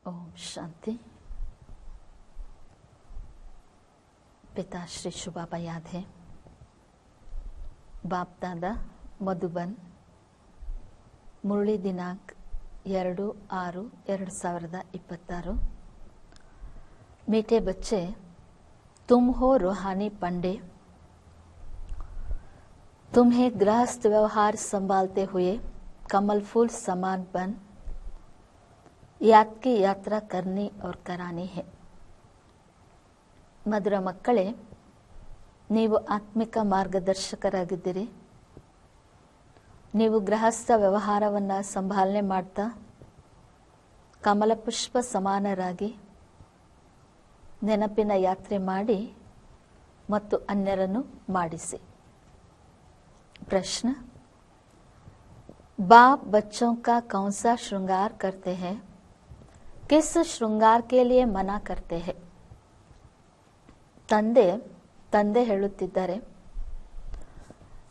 ओम शांति। पिता श्री शुबाबा याद है। बाप दादा मधुबन मुरली दिनांक 2/6/2026। मीठे बच्चे, तुम हो रूहानी पंडे। तुम्हें गृहस्थ व्यवहार संभालते हुए कमल फूल समान बन याद की यात्रा करनी और करानी है। ಮಧುರ ಮಕ್ಕಳೇ, ನೀವು ಆತ್ಮಿಕ ಮಾರ್ಗದರ್ಶಕರಾಗಿದ್ದೀರಿ. ನೀವು ಗೃಹಸ್ಥ ವ್ಯವಹಾರವನ್ನು ಸಂಭಾಲನೆ ಮಾಡ್ತಾ ಕಮಲ ಪುಷ್ಪ ಸಮಾನರಾಗಿ ನೆನಪಿನ ಯಾತ್ರೆ ಮಾಡಿ ಮತ್ತು ಅನ್ಯರನ್ನು ಮಾಡಿಸಿ. प्रश्न, बाप बच्चों का कौन सा श्रृंगार करते हैं, किस श्रृंगार के लिए मना करते हैं? ತಂದೆ ಹೇಳುತ್ತಿದ್ದಾರೆ,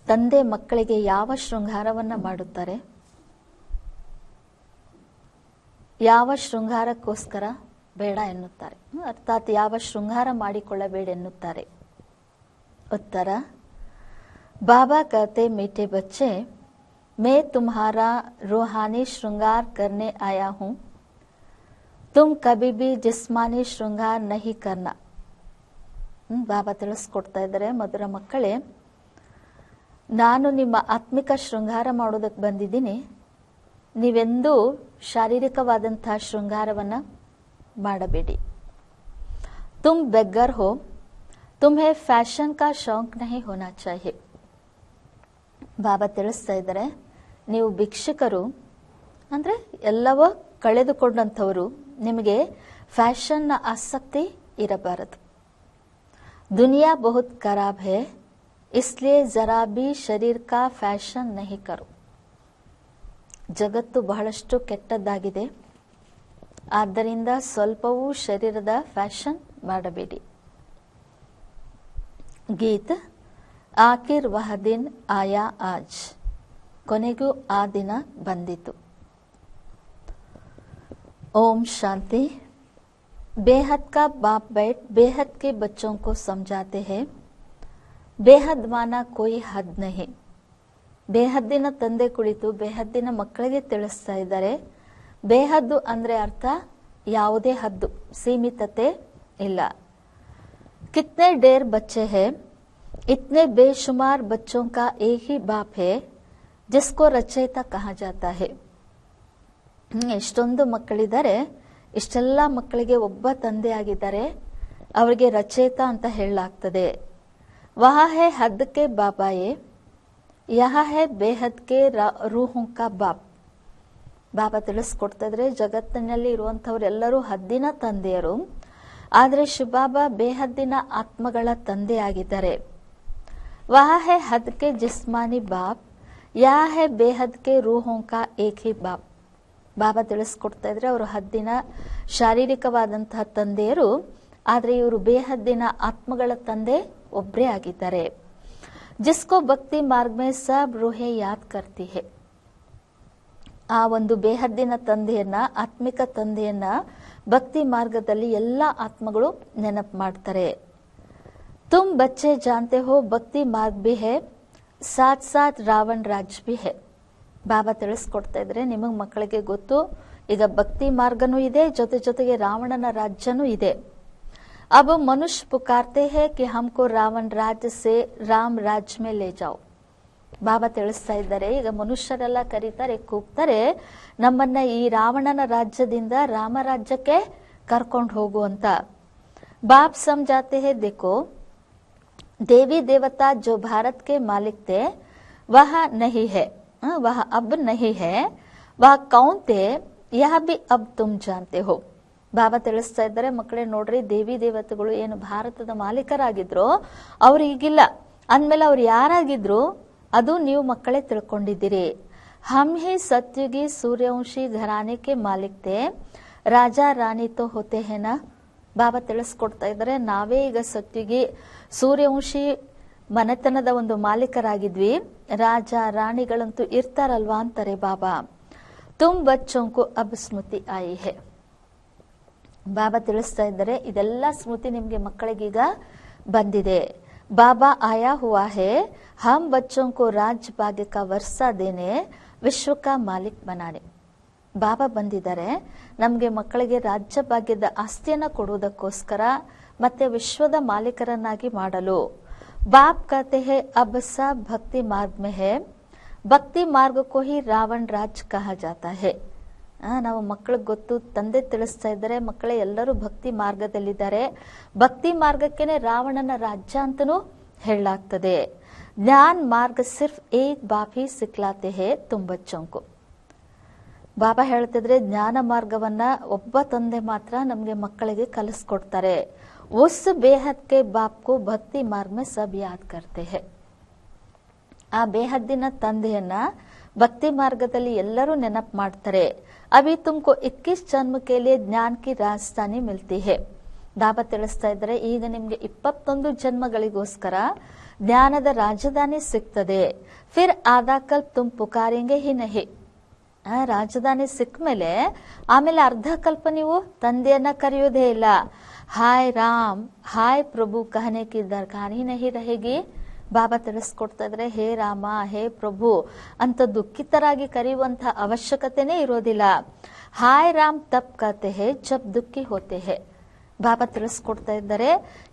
ತಂದೆ ಮಕ್ಕಳಿಗೆ ಯಾವ ಶೃಂಗಾರವನ್ನ ಮಾಡುತ್ತಾರೆ, ಯಾವ ಶೃಂಗಾರಕ್ಕೋಸ್ಕರ ಬೇಡ ಎನ್ನುತ್ತಾರೆ, ಅರ್ಥಾತ್ ಯಾವ ಶೃಂಗಾರ ಮಾಡಿಕೊಳ್ಳಬೇಡ ಎನ್ನುತ್ತಾರೆ. ಉತ್ತರ, बाबा कहते, मीठे बच्चे, मैं तुम्हारा रूहानी श्रृंगार करने आया हूँ. तुम कभी भी जिस्मानी श्रृंगार नहीं करना. ಬಾಬಾ ತಿಳಿಸ್ಕೊಡ್ತಾ ಇದ್ದಾರೆ, ಮಧುರ ಮಕ್ಕಳೇ, ನಾನು ನಿಮ್ಮ ಆತ್ಮಿಕ ಶೃಂಗಾರ ಮಾಡೋದಕ್ಕೆ ಬಂದಿದ್ದೀನಿ. ನೀವೆಂದೂ ಶಾರೀರಿಕವಾದಂತಹ ಶೃಂಗಾರವನ್ನ ಮಾಡಬೇಡಿ. ತುಮ್ ಬೆಗ್ಗರ್ ಹೋ, तुम्हें ಫ್ಯಾಷನ್ ಕಾ ಶೌಕ್ नहीं होना चाहिए. ಬಾಬಾ ತಿಳಿಸ್ತಾ ಇದ್ದಾರೆ, ನೀವು ಭಿಕ್ಷುಕರು ಅಂದ್ರೆ ಎಲ್ಲವೂ ಕಳೆದುಕೊಂಡಂಥವರು, ನಿಮಗೆ ಫ್ಯಾಷನ್ನ ಆಸಕ್ತಿ ಇರಬಾರದು. ದುನಿಯಾ ಬಹುತ್ ಖರಾಬ್ ಹೈ, ಇಸ್ಲಿಯೇ ಜರಾ ಬಿ ಶರೀರ್ ಕಾ ಫ್ಯಾಷನ್ ನಹಿ ಕರೋ. ಜಗತ್ತು ಬಹಳಷ್ಟು ಕೆಟ್ಟದ್ದಾಗಿದೆ, ಆದ್ದರಿಂದ ಸ್ವಲ್ಪವೂ ಶರೀರದ ಫ್ಯಾಷನ್ ಮಾಡಬೇಡಿ. ಗೀತ್, ಆಖಿರ್ ವಹ ದಿನ್ ಆಯಾ ಆಜ್. ಕೊನೆಗೂ ಆ ದಿನ ಬಂದಿತು. ओम शांति। बेहद का बाप बैठ बेहद के बच्चों को समझाते हैं, बेहद माना कोई हद नहीं. ಬೇಹದ್ದಿನ ತಂದೆ ಕುಳಿತು ಬೇಹದ್ದಿನ ಮಕ್ಕಳಿಗೆ ತಿಳಿಸ್ತಾ ಇದ್ದಾರೆ. ಬೇಹದ್ದು ಅಂದ್ರೆ ಅರ್ಥ ಯಾವುದೇ ಹದ್ದು, ಸೀಮಿತತೆ ಇಲ್ಲ. कितने ढेर बच्चे हैं, इतने बेशुमार बच्चों का एक ही बाप है जिसको रचयिता कहा जाता है. ಎಷ್ಟೊಂದು ಮಕ್ಕಳಿದ್ದಾರೆ, ಇಷ್ಟೆಲ್ಲ ಮಕ್ಕಳಿಗೆ ಒಬ್ಬ ತಂದೆ ಆಗಿದ್ದಾರೆ, ಅವರಿಗೆ ರಚಯಿತ ಅಂತ ಹೇಳಲಾಗ್ತದೆ. ವಹ ಹೈ ಹದ್ ಕೆ ಬಾಬಾಯೇ, ಯಹ ಹೈ ಬೇಹದ್ ಕೆ ರೂಹೋಂ ಕಾ ಬಾಪ್. ಬಾಬಾ ತಿಳಿಸ್ಕೊಡ್ತಾ ಇದ್ರೆ, ಜಗತ್ತಿನಲ್ಲಿ ಇರುವಂತವರೆಲ್ಲರೂ ಹದ್ದಿನ ತಂದೆಯರು, ಆದರೆ ಶಿವಬಾಬಾ ಬೇಹದ್ದಿನ ಆತ್ಮಗಳ ತಂದೆ ಆಗಿದ್ದಾರೆ. ವಹ ಹೈ ಹದ್ ಕೆ ಜಿಸ್ಮಾನಿ ಬಾಪ್, ಯಹ ಹೈ ಬೇಹದ್ ಕೆ ರೂಹೋಂ ಕಾ ಏಕ್ ಹಿ ಬಾಪ್. ಬಾಬಾ ತಿಳಿಸ್ಕೊಡ್ತಾ ಇದ್ರೆ, ಅವರು ಹದ್ದಿನ ಶಾರೀರಿಕವಾದಂತಹ ತಂದೆಯರು, ಆದ್ರೆ ಇವರು ಬೇಹದ್ದಿನ ಆತ್ಮಗಳ ತಂದೆ ಒಬ್ಬರೇ ಆಗಿದ್ದಾರೆ. ಜಿಸ್ಕೋ ಭಕ್ತಿ ಮಾರ್ಗ ಮೇ ಸಬ್ ರೂಹೇ ಯಾದ್ ಕರ್ತಿ ಹೈ. ಆ ಒಂದು ಬೇಹದ್ದಿನ ತಂದೆಯನ್ನ, ಆತ್ಮಿಕ ತಂದೆಯನ್ನ ಭಕ್ತಿ ಮಾರ್ಗದಲ್ಲಿ ಎಲ್ಲಾ ಆತ್ಮಗಳು ನೆನಪು ಮಾಡ್ತಾರೆ. ತುಮ್ ಬಚ್ಚೆ ಜಾನ್ತೆ ಹೋ ಭಕ್ತಿ ಮಾರ್ಗ ಬಿ ಹೈ, ಸಾಥ್ ಸಾಥ್ ರಾವಣ ರಾಜ್ ಬಿ ಹೈ. ಬಾಬಾ ತಿಳಿಸ್ಕೊಡ್ತಾ ಇದ್ರೆ, ನಿಮಗ್ ಮಕ್ಕಳಿಗೆ ಗೊತ್ತು, ಈಗ ಭಕ್ತಿ ಮಾರ್ಗನೂ ಇದೆ, ಜೊತೆಗೆ ರಾವಣನ ರಾಜ್ಯನೂ ಇದೆ. ಅಬ್ ಮನುಷ್ಯ ಪುಕಾರ್ತೆ ಹೈ ಕಿ ಹಮ್ಕೋ ರಾವಣ ರಾಜ್ಯ ಸೆ ರಾಮ್ ರಾಜ್ಯ ಮೇ ಲೇ ಜಾओ. ಬಾಬಾ ತಿಳಿಸ್ತಾ ಇದ್ದಾರೆ, ಈಗ ಮನುಷ್ಯರೆಲ್ಲ ಕರೀತಾರೆ, ಕೂಗ್ತಾರೆ, ನಮ್ಮನ್ನ ಈ ರಾವಣನ ರಾಜ್ಯದಿಂದ ರಾಮರಾಜ್ಯಕ್ಕೆ ಕರ್ಕೊಂಡು ಹೋಗು ಅಂತ. ಬಾಪ್ ಸಮझाते हैं, देखो देवी देवता जो भारत के मालिक थे वह नहीं है, वह अब नहीं है, वह कौन थे यह भी अब तुम जानते हो. ಬಾಬಾ ತಿಳಿಸ್ತಾ ಇದ್ದಾರೆ, ಮಕ್ಕಳೇ ನೋಡ್ರಿ, ದೇವಿ ದೇವತೆಗಳು ಏನು ಭಾರತದ ಮಾಲೀಕರಾಗಿದ್ರು ಅವ್ರು ಈಗಿಲ್ಲ. ಅಂದ್ಮೇಲೆ ಅವ್ರು ಯಾರಾಗಿದ್ರು ಅದು ನೀವು ಮಕ್ಕಳೇ ತಿಳ್ಕೊಂಡಿದ್ದೀರಿ. ಹಮ್ ಹಿ ಸತ್ಯುಗಿ ಸೂರ್ಯವಂಶಿ ಘರಾನೆ ಕೆ ಮಾಲಿಕ್ ತೆ, ರಾಜಾ ರಾಣಿ ತೋ ಹೋತೆ ಹೇನಾ. ಬಾಬಾ ತಿಳಿಸ್ಕೊಡ್ತಾ ಇದ್ದಾರೆ, ನಾವೇ ಈಗ ಸತ್ಯುಗಿ ಸೂರ್ಯವಂಶಿ ಮನೆತನದ ಒಂದು ಮಾಲೀಕರಾಗಿದ್ವಿ, ರಾಜ ರಾಣಿಗಳಂತೂ ಇರ್ತಾರಲ್ವಾ ಅಂತಾರೆ ಬಾಬಾ. ತುಮ್ ಬಚ್ಚೋಂ ಕೋ ಅಬ್ ಸ್ಮೃತಿ ಆಯಿ ಹೈ. ಬಾಬಾ ತಿಳಿಸ್ತಾ ಇದ್ದಾರೆ, ಇದೆಲ್ಲ ಸ್ಮೃತಿ ನಿಮ್ಗೆ ಮಕ್ಕಳಿಗೀಗ ಬಂದಿದೆ. ಬಾಬಾ ಆಯಾ ಹುआ है हम बच्चों को राज्य भाग्य का वर्षा देने विश्व का मालिक बनाने. ಬಾಬಾ ಬಂದಿದ್ದಾರೆ ನಮ್ಗೆ ಮಕ್ಕಳಿಗೆ ರಾಜ್ಯ ಭಾಗ್ಯದ ಆಸ್ತಿಯನ್ನ ಕೊಡುವುದಕ್ಕೋಸ್ಕರ ಮತ್ತೆ ವಿಶ್ವದ ಮಾಲೀಕರನ್ನಾಗಿ ಮಾಡಲು. ಬಾಪ್ कहते हैं अब सब भक्ति मार्ग में है, ಭಕ್ತಿ ಮಾರ್ಗ को ही रावण राज कहा जाता है. ನಾವು ಮಕ್ಕಳಿಗೆ ಗೊತ್ತು, ತಂದೆ ತಿಳಿಸ್ತಾ ಇದ್ದಾರೆ, ಮಕ್ಕಳೇ ಎಲ್ಲರೂ ಭಕ್ತಿ ಮಾರ್ಗದಲ್ಲಿದ್ದಾರೆ, ಭಕ್ತಿ ಮಾರ್ಗಕ್ಕೇನೆ ರಾವಣನ ರಾಜ್ಯ ಅಂತನೂ ಹೇಳಲಾಗ್ತದೆ. ಜ್ಞಾನ್ ಮಾರ್ಗ ಸಿರ್ಫ್ ಏಕ್ ಬಾಪ್ ಹಿ ಸಿಕ್ಲಾತೆ ಹೇ ತುಮ್ ಬಚ್ಚೋं को. ಬಾಬಾ ಹೇಳ್ತಿದ್ರೆ ಜ್ಞಾನ ಮಾರ್ಗವನ್ನ ಒಬ್ಬ ತಂದೆ ಮಾತ್ರ ನಮ್ಗೆ ಮಕ್ಕಳಿಗೆ ಕಲಿಸ್ಕೊಡ್ತಾರೆ. ಉಸ್ ಬೇಹದ್ ಕೆ ಬಾಪ್ ಕೋ ಭಕ್ತಿ ಮಾರ್ಗ ಮೇ ಸಬ್ ಯಾದ್ ಕರ್ತೆ ಹೇ. ಆ ಬೇಹದ್ದಿನ ತಂದೆಯನ್ನ ಭಕ್ತಿ ಮಾರ್ಗದಲ್ಲಿ ಎಲ್ಲರೂ ನೆನಪು ಮಾಡ್ತಾರೆ. ಅಭಿ ತುಮ್ಕೋ 21 ಜನ್ಮ ಕೆ ಲಿಯೆ ಜ್ಞಾನ ಕಿ ರಾಜಧಾನಿ ಮಿಲ್ತಿ ಹೇ. ಬಾಬಾ ತಿಳಿಸ್ತಾ ಇದ್ದಾರೆ, ಈಗ ನಿಮ್ಗೆ 21 ಜನ್ಮಗಳಿಗೋಸ್ಕರ ಜ್ಞಾನದ ರಾಜಧಾನಿ ಸಿಗ್ತದೆ. ಫಿರ್ ಆಧಾ ಕಲ್ಪ್ ತುಮ್ ಪುಕಾರೆಂಗೆ ಹಿ ನಹಿ. ರಾಜಧಾನಿ ಸಿಕ್ಕ ಮೇಲೆ ಆಮೇಲೆ ಅರ್ಧ ಕಲ್ಪ ನೀವು ತಂದೆಯನ್ನ ಕರೆಯೋದೇ ಇಲ್ಲ. ಹಾಯ್ ರಾಮ್ ಹಾಯ್ ಪ್ರಭು ಕಹನೆ ಕಿ ದರ್ಕಾರ್ ಹಿ ನಹಿ रहेगी. ಬಾಬಾ ತಿಳಿಸ್ಕೊಡ್ತಾ ಇದ್ರೆ ಹೇ ರಾಮ ಹೇ ಪ್ರಭು ಅಂತ ದುಃಖಿತರಾಗಿ ಕರೆಯುವಂತಹ ಅವಶ್ಯಕತೆನೇ ಇರೋದಿಲ್ಲ. ಹಾಯ್ ರಾಮ್ ತಪ್ ಕತೆ ಹೇ ಜಬ್ ದುಃಖಿ ಹೋತೆ ಹೇ. ಬಾಬಾ ತಿಳಿಸ್ಕೊಡ್ತಾ ಇದ್ದಾರೆ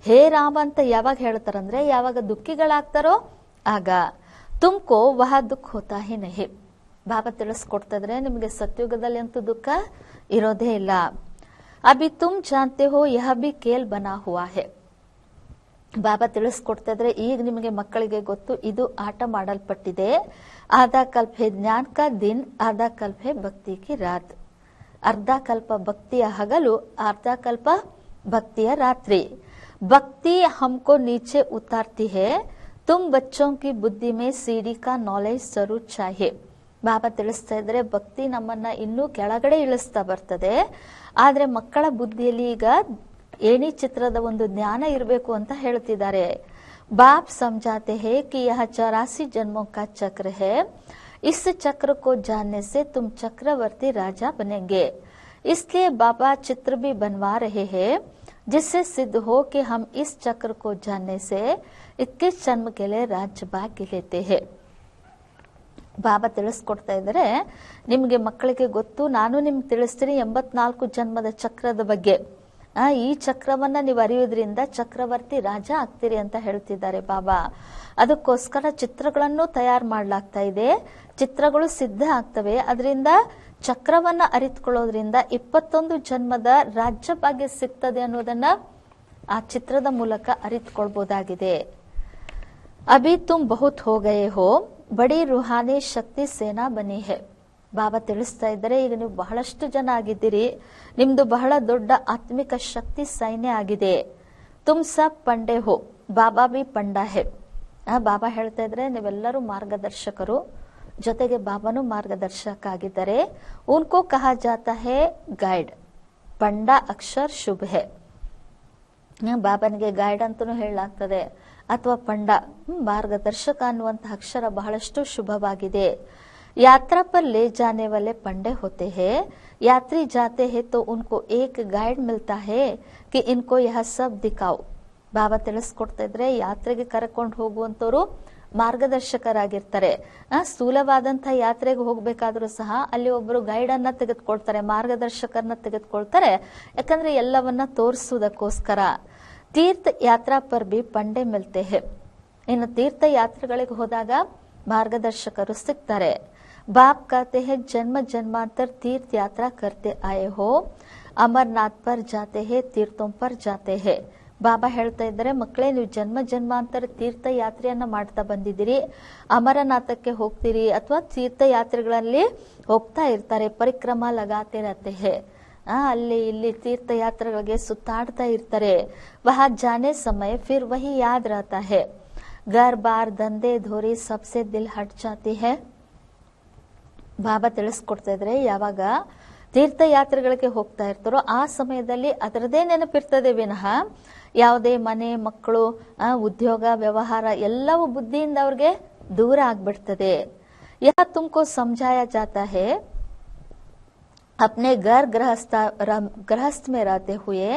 ಹೇ ರಾಮ ಅಂತ ಯಾವಾಗ ಹೇಳ್ತಾರಂದ್ರೆ ಯಾವಾಗ ದುಃಖಿಗಳಾಗ್ತಾರೋ ಆಗ. ತುಮ್ಕೋ ವಹ ದುಃಖ ಹೋತಾ ಹಿ ನಹಿ. ಬಾಬಾ ತಿಳಿಸ್ಕೊಡ್ತಾ ಇದ್ರೆ ನಿಮ್ಗೆ ಸತ್ಯುಗದಲ್ಲಿ ಅಂತೂ ದುಃಖ ಇರೋದೇ ಇಲ್ಲ. ಅಭಿ ತುಮ್ ಜಾನ್ತೆ ಹೋ ಯಹ ಬಿ ಕೇಲ್ ಬನಾ ಹುआ है. ಬಾಬಾ ತಿಳಿಸ್ಕೊಡ್ತಾ ಇದ್ರೆ ಈಗ ನಿಮಗೆ ಮಕ್ಕಳಿಗೆ ಗೊತ್ತು, ಇದು ಆಟ ಮಾಡಲ್ಪಟ್ಟಿದೆ. ಆಧಾ ಕಲ್ಪ ಹೇ ಜ್ಞಾನ ಕಾ ದಿನ್, ಆಧಾ ಕಲ್ಪ ಹೇ ಭಕ್ತಿ ಕಿ ರಾತ್. ಅರ್ಧ ಕಲ್ಪ ಭಕ್ತಿಯ ಹಗಲು, ಅರ್ಧ ಕಲ್ಪ ಭಕ್ತಿಯ ರಾತ್ರಿ. ಭಕ್ತಿ ಹಮ್ಕೋ ನೀಚೆ ಉತಾರ್ತಿ ಹೇ, ತುಮ್ ಬಚ್ಚೋं की बुद्धि में सीढ़ी का नॉलेज जरूर चाहिए. ಬಾಬಾ ತಿಳಿಸ್ತಾ ಇದ್ರೆ ಭಕ್ತಿ ನಮ್ಮನ್ನ ಇನ್ನೂ ಕೆಳಗಡೆ ಇಳಿಸ್ತಾ ಬರ್ತದೆ. ಆದ್ರೆ ಮಕ್ಕಳ ಬುದ್ಧಿಯಲ್ಲಿ ಈಗ ಏಣಿ ಚಿತ್ರದ ಒಂದು ಜ್ಞಾನ ಇರಬೇಕು ಅಂತ ಹೇಳ್ತಿದ್ದಾರೆ. ಬಾಪ್ ಸಮझाते हैं कि यह 84 जन्मों का चक्र है, इस चक्र को जानने से तुम चक्रवर्ती राजा बनेंगे. इसलिए बाबा चित्र भी बनवा रहे हैं जिससे सिद्ध हो कि हम इस चक्र को जानने से 21 जन्म के लिए राज्य भाग्य लेते हैं. ಬಾಬಾ ತಿಳಿಸ್ಕೊಡ್ತಾ ಇದ್ದಾರೆ, ನಿಮ್ಗೆ ಮಕ್ಕಳಿಗೆ ಗೊತ್ತು, ನಾನು ನಿಮ್ಗೆ ತಿಳಿಸ್ತೀನಿ 84 ಜನ್ಮದ ಚಕ್ರದ ಬಗ್ಗೆ. ಈ ಚಕ್ರವನ್ನ ನೀವು ಅರಿಯೋದ್ರಿಂದ ಚಕ್ರವರ್ತಿ ರಾಜ ಆಗ್ತೀರಿ ಅಂತ ಹೇಳ್ತಿದ್ದಾರೆ ಬಾಬಾ. ಅದಕ್ಕೋಸ್ಕರ ಚಿತ್ರಗಳನ್ನು ತಯಾರು ಮಾಡ್ಲಾಗ್ತಾ ಇದೆ, ಚಿತ್ರಗಳು ಸಿದ್ಧ ಆಗ್ತವೆ. ಅದರಿಂದ ಚಕ್ರವನ್ನ ಅರಿತುಕೊಳ್ಳೋದ್ರಿಂದ 21 ಜನ್ಮದ ರಾಜ್ಯ ಭಾಗ್ಯ ಸಿಗ್ತದೆ ಅನ್ನೋದನ್ನ ಆ ಚಿತ್ರದ ಮೂಲಕ ಅರಿತುಕೊಳ್ಬಹುದಾಗಿದೆ. ಅಭಿ ತುಮ್ ಬಹುತ್ ಹೋ ಗಯೆ ಹೋ, ಬಡಿ ರುಹಾನಿ ಶಕ್ತಿ ಸೇನಾ ಬನಿ ಹೇ. ಬಾಬಾ ತಿಳಿಸ್ತಾ ಇದ್ದಾರೆ, ಈಗ ನೀವು ಬಹಳಷ್ಟು ಜನ ಆಗಿದ್ದೀರಿ, ನಿಮ್ದು ಬಹಳ ದೊಡ್ಡ ಆತ್ಮಿಕ ಶಕ್ತಿ ಸೈನ್ಯ ಆಗಿದೆ. ತುಮ್ ಸಬ್ ಪಂಡೆ ಹೋ, ಬಾಬಾ ಬಿ ಪಂಡ ಹೇ. ಬಾಬಾ ಹೇಳ್ತಾ ಇದ್ರೆ ನೀವೆಲ್ಲರೂ ಮಾರ್ಗದರ್ಶಕರು, ಜೊತೆಗೆ ಬಾಬಾನು ಮಾರ್ಗದರ್ಶಕ ಆಗಿದ್ದಾರೆ. ಉನ್ಕೋ ಕಹಾ ಜಾತಾ ಹೇ ಗೈಡ್, ಪಂಡ ಅಕ್ಷರ ಶುಭ ಹೇ. ಬಾಬನಿಗೆ ಗೈಡ್ ಅಂತನೂ ಹೇಳಲಾಗ್ತದೆ, ಅಥವಾ ಪಂಡ ಮಾರ್ಗದರ್ಶಕ ಅನ್ನುವಂತಹ ಅಕ್ಷರ ಬಹಳಷ್ಟು ಶುಭವಾಗಿದೆ. यात्रा पर ले जाने वाले पंडे होते हैं, यात्री जाते हैं तो उनको एक गाइड मिलता है कि इनको यह सब दिखाओ. ಬಾಬಾ ತಿಳಿಸ್ಕೊಡ್ತಾ ಇದ್ರೆ ಯಾತ್ರೆಗೆ ಕರ್ಕೊಂಡು ಹೋಗುವಂತವರು ಮಾರ್ಗದರ್ಶಕರಾಗಿರ್ತಾರೆ. ಸ್ಥೂಲವಾದಂತಹ ಯಾತ್ರೆಗೆ ಹೋಗ್ಬೇಕಾದ್ರೂ ಸಹ ಅಲ್ಲಿ ಒಬ್ರು ಗೈಡ್ ಅನ್ನ ತೆಗೆದುಕೊಳ್ತಾರೆ, ಮಾರ್ಗದರ್ಶಕರನ್ನ ತೆಗೆದುಕೊಳ್ತಾರೆ. ಯಾಕಂದ್ರೆ ಎಲ್ಲವನ್ನ ತೋರಿಸುವುದಕ್ಕೋಸ್ಕರ. ತೀರ್ಥ ಯಾತ್ರಾ ಪರ್ ಬಿ ಪಂಡೆ ಮಿಲ್ತೆ ಹೇ. ಇನ್ನು ತೀರ್ಥ ಯಾತ್ರೆಗಳಿಗೆ ಹೋದಾಗ ಮಾರ್ಗದರ್ಶಕರು ಸಿಗ್ತಾರೆ. बाप कहते हैं जन्म जन्मांतर तीर्थ यात्रा करते आए हो, अमरनाथ पर जाते हैं, तीर्थों पर जाते हैं. ಬಾಬಾ ಹೇಳ್ತಾ ಇದ್ದಾರೆ, ಮಕ್ಕಳೇ ನೀವು ಜನ್ಮ ಜನ್ಮಾಂತರ ತೀರ್ಥ ಯಾತ್ರೆಯನ್ನ ಮಾಡ್ತಾ ಬಂದಿದ್ದೀರಿ, ಅಮರನಾಥಕ್ಕೆ ಹೋಗ್ತೀರಿ ಅಥವಾ ತೀರ್ಥ ಯಾತ್ರೆಗಳಲ್ಲಿ ಹೋಗ್ತಾ ಇರ್ತಾರೆ. ಪರಿಕ್ರಮ ಲಗಾತೆ ರಹತೆ ಹೇ, ಅಲ್ಲಿ ಇಲ್ಲಿ ತೀರ್ಥ ಯಾತ್ರೆಗಳಿಗೆ ಸುತ್ತಾಡ್ತಾ ಇರ್ತಾರೆ. ವಹ ಜಾನೆ ಸಮಯ ಫಿರ್ ವಹಿ ಯಾದ್ ರಹತಾ ಹೇ, ಗರ್ ಬಾರ್ ದಂಧೆ ಧೋರಿ ಸಬ್ಸೆ ದಿಲ್ ಹಟ್ ಜಾತಿ ಹೇ. ಬಾಬಾ ತಿಳಿಸ್ಕೊಡ್ತಾ ಇದ್ರೆ ಯಾವಾಗ ತೀರ್ಥಯಾತ್ರೆಗಳಿಗೆ ಹೋಗ್ತಾ ಇರ್ತಾರೋ ಆ ಸಮಯದಲ್ಲಿ ಅದರದೇ ನೆನಪಿರ್ತದೆ ವಿನಃ ಯಾವುದೇ ಮನೆ ಮಕ್ಕಳು ಉದ್ಯೋಗ ವ್ಯವಹಾರ ಎಲ್ಲವೂ ಬುದ್ಧಿಯಿಂದ ಅವ್ರಿಗೆ ದೂರ ಆಗ್ಬಿಡ್ತದೆ. ಯಹ ತುಮ್ಕೋ ಸಮझाया जाता है अपने घर गृहस्थ में रहते हुए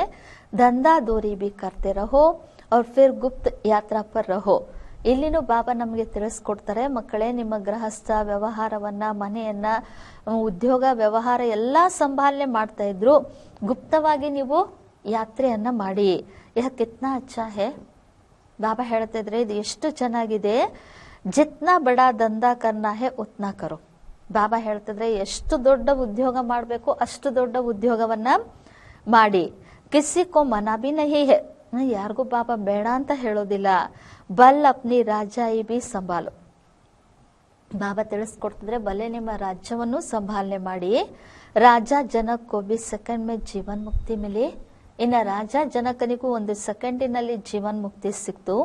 धंधा दूरी भी करते रहो और फिर गुप्त यात्रा पर रहो. ಇಲ್ಲಿನೂ ಬಾಬಾ ನಮಗೆ ತಿಳಿಸ್ಕೊಡ್ತಾರೆ, ಮಕ್ಕಳೇ ನಿಮ್ಮ ಗೃಹಸ್ಥ ವ್ಯವಹಾರವನ್ನ, ಮನೆಯನ್ನ, ಉದ್ಯೋಗ ವ್ಯವಹಾರ ಎಲ್ಲಾ ಸಂಭಾಲನೆ ಮಾಡ್ತಾ ಇದ್ರು, ಗುಪ್ತವಾಗಿ ನೀವು ಯಾತ್ರೆಯನ್ನ ಮಾಡಿ. ಯಹ ಕಿತ್ನಾ ಅಚ್ಚಾ ಹೇ. ಬಾಬಾ ಹೇಳ್ತಾ ಇದ್ರೆ ಇದು ಎಷ್ಟು ಚೆನ್ನಾಗಿದೆ. ಜಿತ್ನಾ ಬಡಾ ದಂಧಾ ಕರ್ನಾ ಹೇ ಉತ್ನಾ ಕರೋ. ಬಾಬಾ ಹೇಳ್ತಿದ್ರೆ ಎಷ್ಟು ದೊಡ್ಡ ಉದ್ಯೋಗ ಮಾಡಬೇಕು ಅಷ್ಟು ದೊಡ್ಡ ಉದ್ಯೋಗವನ್ನ ಮಾಡಿ. ಕಿಸಿ ಕೋ ಮನಾ ಬಿ ನಹಿ ಹೇ. ಯಾರಿಗೂ ಬಾಬಾ ಬೇಡ ಅಂತ ಹೇಳೋದಿಲ್ಲ. ಬಲ್ ಅಪ್ನಿ ರಾಜಾಯಿ ಬಿ ಸಂಭಾಲು. ಬಾಬಾ ತಿಳಿಸ್ಕೊಡ್ತಿದ್ರೆ ಬಲ್ಲೆ ನಿಮ್ಮ ರಾಜ್ಯವನ್ನು ಸಂಭಾಲನೆ ಮಾಡಿ. ರಾಜ ಜನಕ್ ಕೋ ಬಿ ಸೆಕೆಂಡ್ ಮೇ ಜೀವನ್ ಮುಕ್ತಿ ಮಿಲಿ. ಇನ್ನ ರಾಜ ಜನಕನಿಗೂ ಒಂದು ಸೆಕೆಂಡಿನಲ್ಲಿ ಜೀವನ್ ಮುಕ್ತಿ ಸಿಕ್ತು.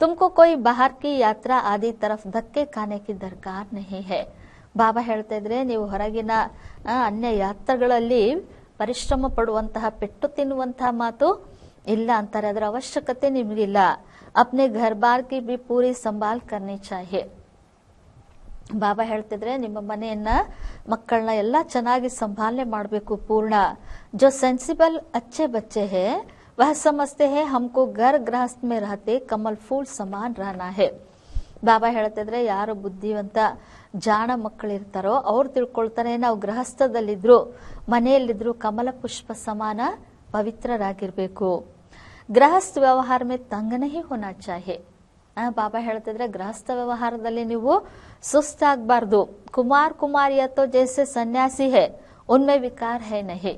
ತುಮಕೋ ಕೋಯಿ ಬಾಹರ್ ಕಿ ಯಾತ್ರಾ ಆದಿ ತರಫ್ ಧಕ್ಕೆ ಖಾನೆ ಕಿ ದರ್ಕಾರ್ ನಹಿ ಹೇ. ಬಾಬಾ ಹೇಳ್ತಾ ಇದ್ರೆ ನೀವು ಹೊರಗಿನ ಅನ್ಯ ಯಾತ್ರೆಗಳಲ್ಲಿ ಪರಿಶ್ರಮ ಪಡುವಂತಹ, ಪೆಟ್ಟು ತಿನ್ನುವಂತಹ ಮಾತು ಇಲ್ಲ ಅಂತಾರೆ. ಅದರ ಅವಶ್ಯಕತೆ ನಿಮಗಿಲ್ಲ. ಅಪ್ನೆ ಘರ್ ಬಾರ್ ಕಿ ಬಿ ಪೂರಿ ಸಂಭಾಲ್ ಕರ್ನಿ ಚಾಹಿಯೆ. ಬಾಬಾ ಹೇಳ್ತಿದ್ರೆ ನಿಮ್ಮ ಮನೆಯನ್ನ, ಮಕ್ಕಳನ್ನ ಎಲ್ಲ ಚೆನ್ನಾಗಿ ಸಂಭಾಲನೆ ಮಾಡಬೇಕು ಪೂರ್ಣ. ಜೋ ಸೆನ್ಸಿಬಲ್ ಅಚ್ಚೆ ಬಚ್ಚೆ ಹೇ ವಹ ಸಮಜ್ತೆ ಹೇ ಹಮ್ಕೋ ಘರ್ ಗೃಹಸ್ಥ ಮೇ ರಹತೆ ಕಮಲ್ ಫೂಲ್ ಸಮಾನ್ ರಹನಾ ಹೇ. ಬಾಬಾ ಹೇಳ್ತಿದ್ರೆ ಯಾರು ಬುದ್ಧಿವಂತ ಜಾಣ ಮಕ್ಕಳಿರ್ತಾರೋ ಅವ್ರು ತಿಳ್ಕೊಳ್ತಾರೆ ನಾವು ಗೃಹಸ್ಥದಲ್ಲಿದ್ರು, ಮನೆಯಲ್ಲಿದ್ರು ಕಮಲ ಪುಷ್ಪ ಸಮಾನ ಪವಿತ್ರರಾಗಿರ್ಬೇಕು. ಗೃಹಸ್ಥ ವ್ಯವಹಾರ ಮೇ ತಂಗ ನಹಿ ಹೋನಾ ಚಾಹಿಯೆ. ಬಾಬಾ ಹೇಳ್ತಿದ್ರೆ ಗೃಹಸ್ಥ ವ್ಯವಹಾರದಲ್ಲಿ ನೀವು ಸುಸ್ತಾಗಬಾರ್ದು. ಕುಮಾರ್ ಕುಮಾರಿಯ ತೋ ಜೈಸೆ ಸನ್ಯಾಸಿ ಹೇ ಉನ್ಮೆ ವಿಕಾರ ಹೇ ನಹಿ.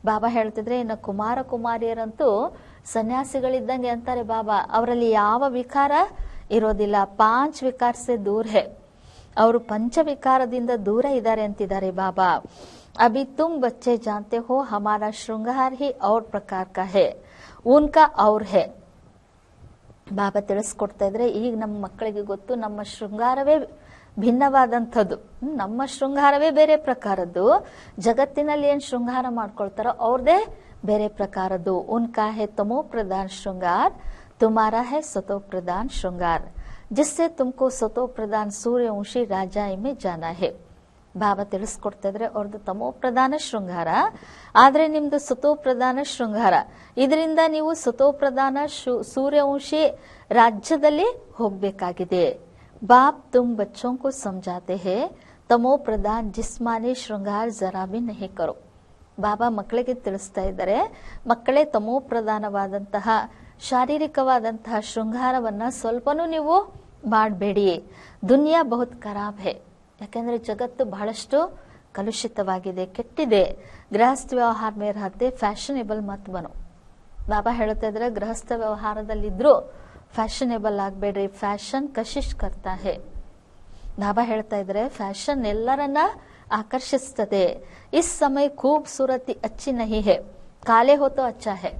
ಬಾಬಾ ಹೇಳ್ತಿದ್ರೆ ಇನ್ನು ಕುಮಾರ ಕುಮಾರಿಯರಂತೂ ಸನ್ಯಾಸಿಗಳಿದ್ದಂಗೆ ಅಂತಾರೆ ಬಾಬಾ. ಅವರಲ್ಲಿ ಯಾವ ವಿಕಾರ ಇರೋದಿಲ್ಲ. 5 ವಿಕಾರ ಸೆ ದೂರ ಹೇ. ಅವರು ಪಂಚವಿಕಾರದಿಂದ ದೂರ ಇದ್ದಾರೆ ಅಂತಿದ್ದಾರೆ ಬಾಬಾ. ಅಭಿ ತುಮ್ ಬಚ್ಚೆ ಜಾನ್ತೆ ಹೋ ಹಮಾರಾ ಶೃಂಗಾರ ಹಿ ಔರ್ ಪ್ರಕಾರ ಕಾ ಹೇ ಉನ್ಕಾ ಔರ್ ಹೇ. ಬಾಬಾ ತಿಳಿಸ್ಕೊಡ್ತಾ ಇದ್ರೆ ಈಗ ನಮ್ಮ ಮಕ್ಕಳಿಗೆ ಗೊತ್ತು ನಮ್ಮ ಶೃಂಗಾರವೇ ಭಿನ್ನವಾದಂಥದ್ದು. ನಮ್ಮ ಶೃಂಗಾರವೇ ಬೇರೆ ಪ್ರಕಾರದ್ದು. ಜಗತ್ತಿನಲ್ಲಿ ಏನ್ ಶೃಂಗಾರ ಮಾಡ್ಕೊಳ್ತಾರೋ ಅವ್ರದೇ ಬೇರೆ ಪ್ರಕಾರದ್ದು. ಉನ್ಕಾ ಹೇ ತಮೋ ಪ್ರಧಾನ್ ಶೃಂಗಾರ, ತುಮಾರಾ ಹೇ ಸತೋ ಪ್ರಧಾನ್ ಶೃಂಗಾರ, ಜಿಸ್ಸೆ ತುಮಕೋ ಸತೋ ಪ್ರಧಾನ್ ಸೂರ್ಯವಂಶಿ ರಾಜಾಯಿ ಮೇ ಜಾನಾ ಹೇ. ಬಾಬಾ ತಿಳಿಸ್ಕೊಡ್ತಾ ಇದ್ರೆ ಅವ್ರದ್ದು ತಮೋ ಪ್ರಧಾನ ಶೃಂಗಾರ, ಆದ್ರೆ ನಿಮ್ದು ಸತೋ ಪ್ರಧಾನ ಶೃಂಗಾರ. ಇದರಿಂದ ನೀವು ಸತೋ ಪ್ರಧಾನ ಸೂರ್ಯವಂಶಿ ರಾಜ್ಯದಲ್ಲಿ ಹೋಗ್ಬೇಕಾಗಿದೆ. ಬಾಪ್ ತುಮ್ ಬಚ್ಚೋಂ ಕೋ ಸಮझाते हैं ತಮೋ ಪ್ರಧಾನ್ ಜಿಸ್ಮಾನಿ ಶೃಂಗಾರ ಜರಾ ಬಿ ನಹಿ ಕರೋ. ಬಾಬಾ ಮಕ್ಕಳಿಗೆ ತಿಳಿಸ್ತಾ ಇದ್ದಾರೆ, ಮಕ್ಕಳೇ ತಮೋ ಪ್ರಧಾನವಾದಂತಹ ಶಾರೀರಿಕವಾದಂತಹ ಶೃಂಗಾರವನ್ನ ಸ್ವಲ್ಪನೂ ನೀವು ಮಾಡಬೇಡಿ. ದುನಿಯಾ ಬಹುತ್ ಖರಾಬ್ ಹೇ. ಯಾಕೆಂದ್ರೆ ಜಗತ್ತು ಬಹಳಷ್ಟು ಕಲುಷಿತವಾಗಿದೆ, ಕೆಟ್ಟಿದೆ. ಗೃಹಸ್ಥ ವ್ಯವಹಾರ ಮೇ ರಹತೆ ಫ್ಯಾಷನೇಬಲ್ ಮತ್ ಬನೋ. ಬಾಬಾ ಹೇಳ್ತಾ ಇದ್ರೆ ಗೃಹಸ್ಥ ವ್ಯವಹಾರದಲ್ಲಿದ್ರು ಫ್ಯಾಷನೇಬಲ್ ಆಗಬೇಡ್ರಿ. ಫ್ಯಾಷನ್ ಕಶಿಶ್ ಕರ್ತಾ ಹೇ. ಬಾಬಾ ಹೇಳ್ತಾ ಇದ್ರೆ ಫ್ಯಾಷನ್ ಎಲ್ಲರನ್ನ ಆಕರ್ಷಿಸ್ತದೆ. ಇಸ್ ಸಮಯ ಖೂಬ್ಸೂರತಿ ಅಚ್ಚಿ ನಹಿ ಹೇ, ಕಾಲೆ ಹೋತೋ ಅಚ್ಚಾ ಹೇ.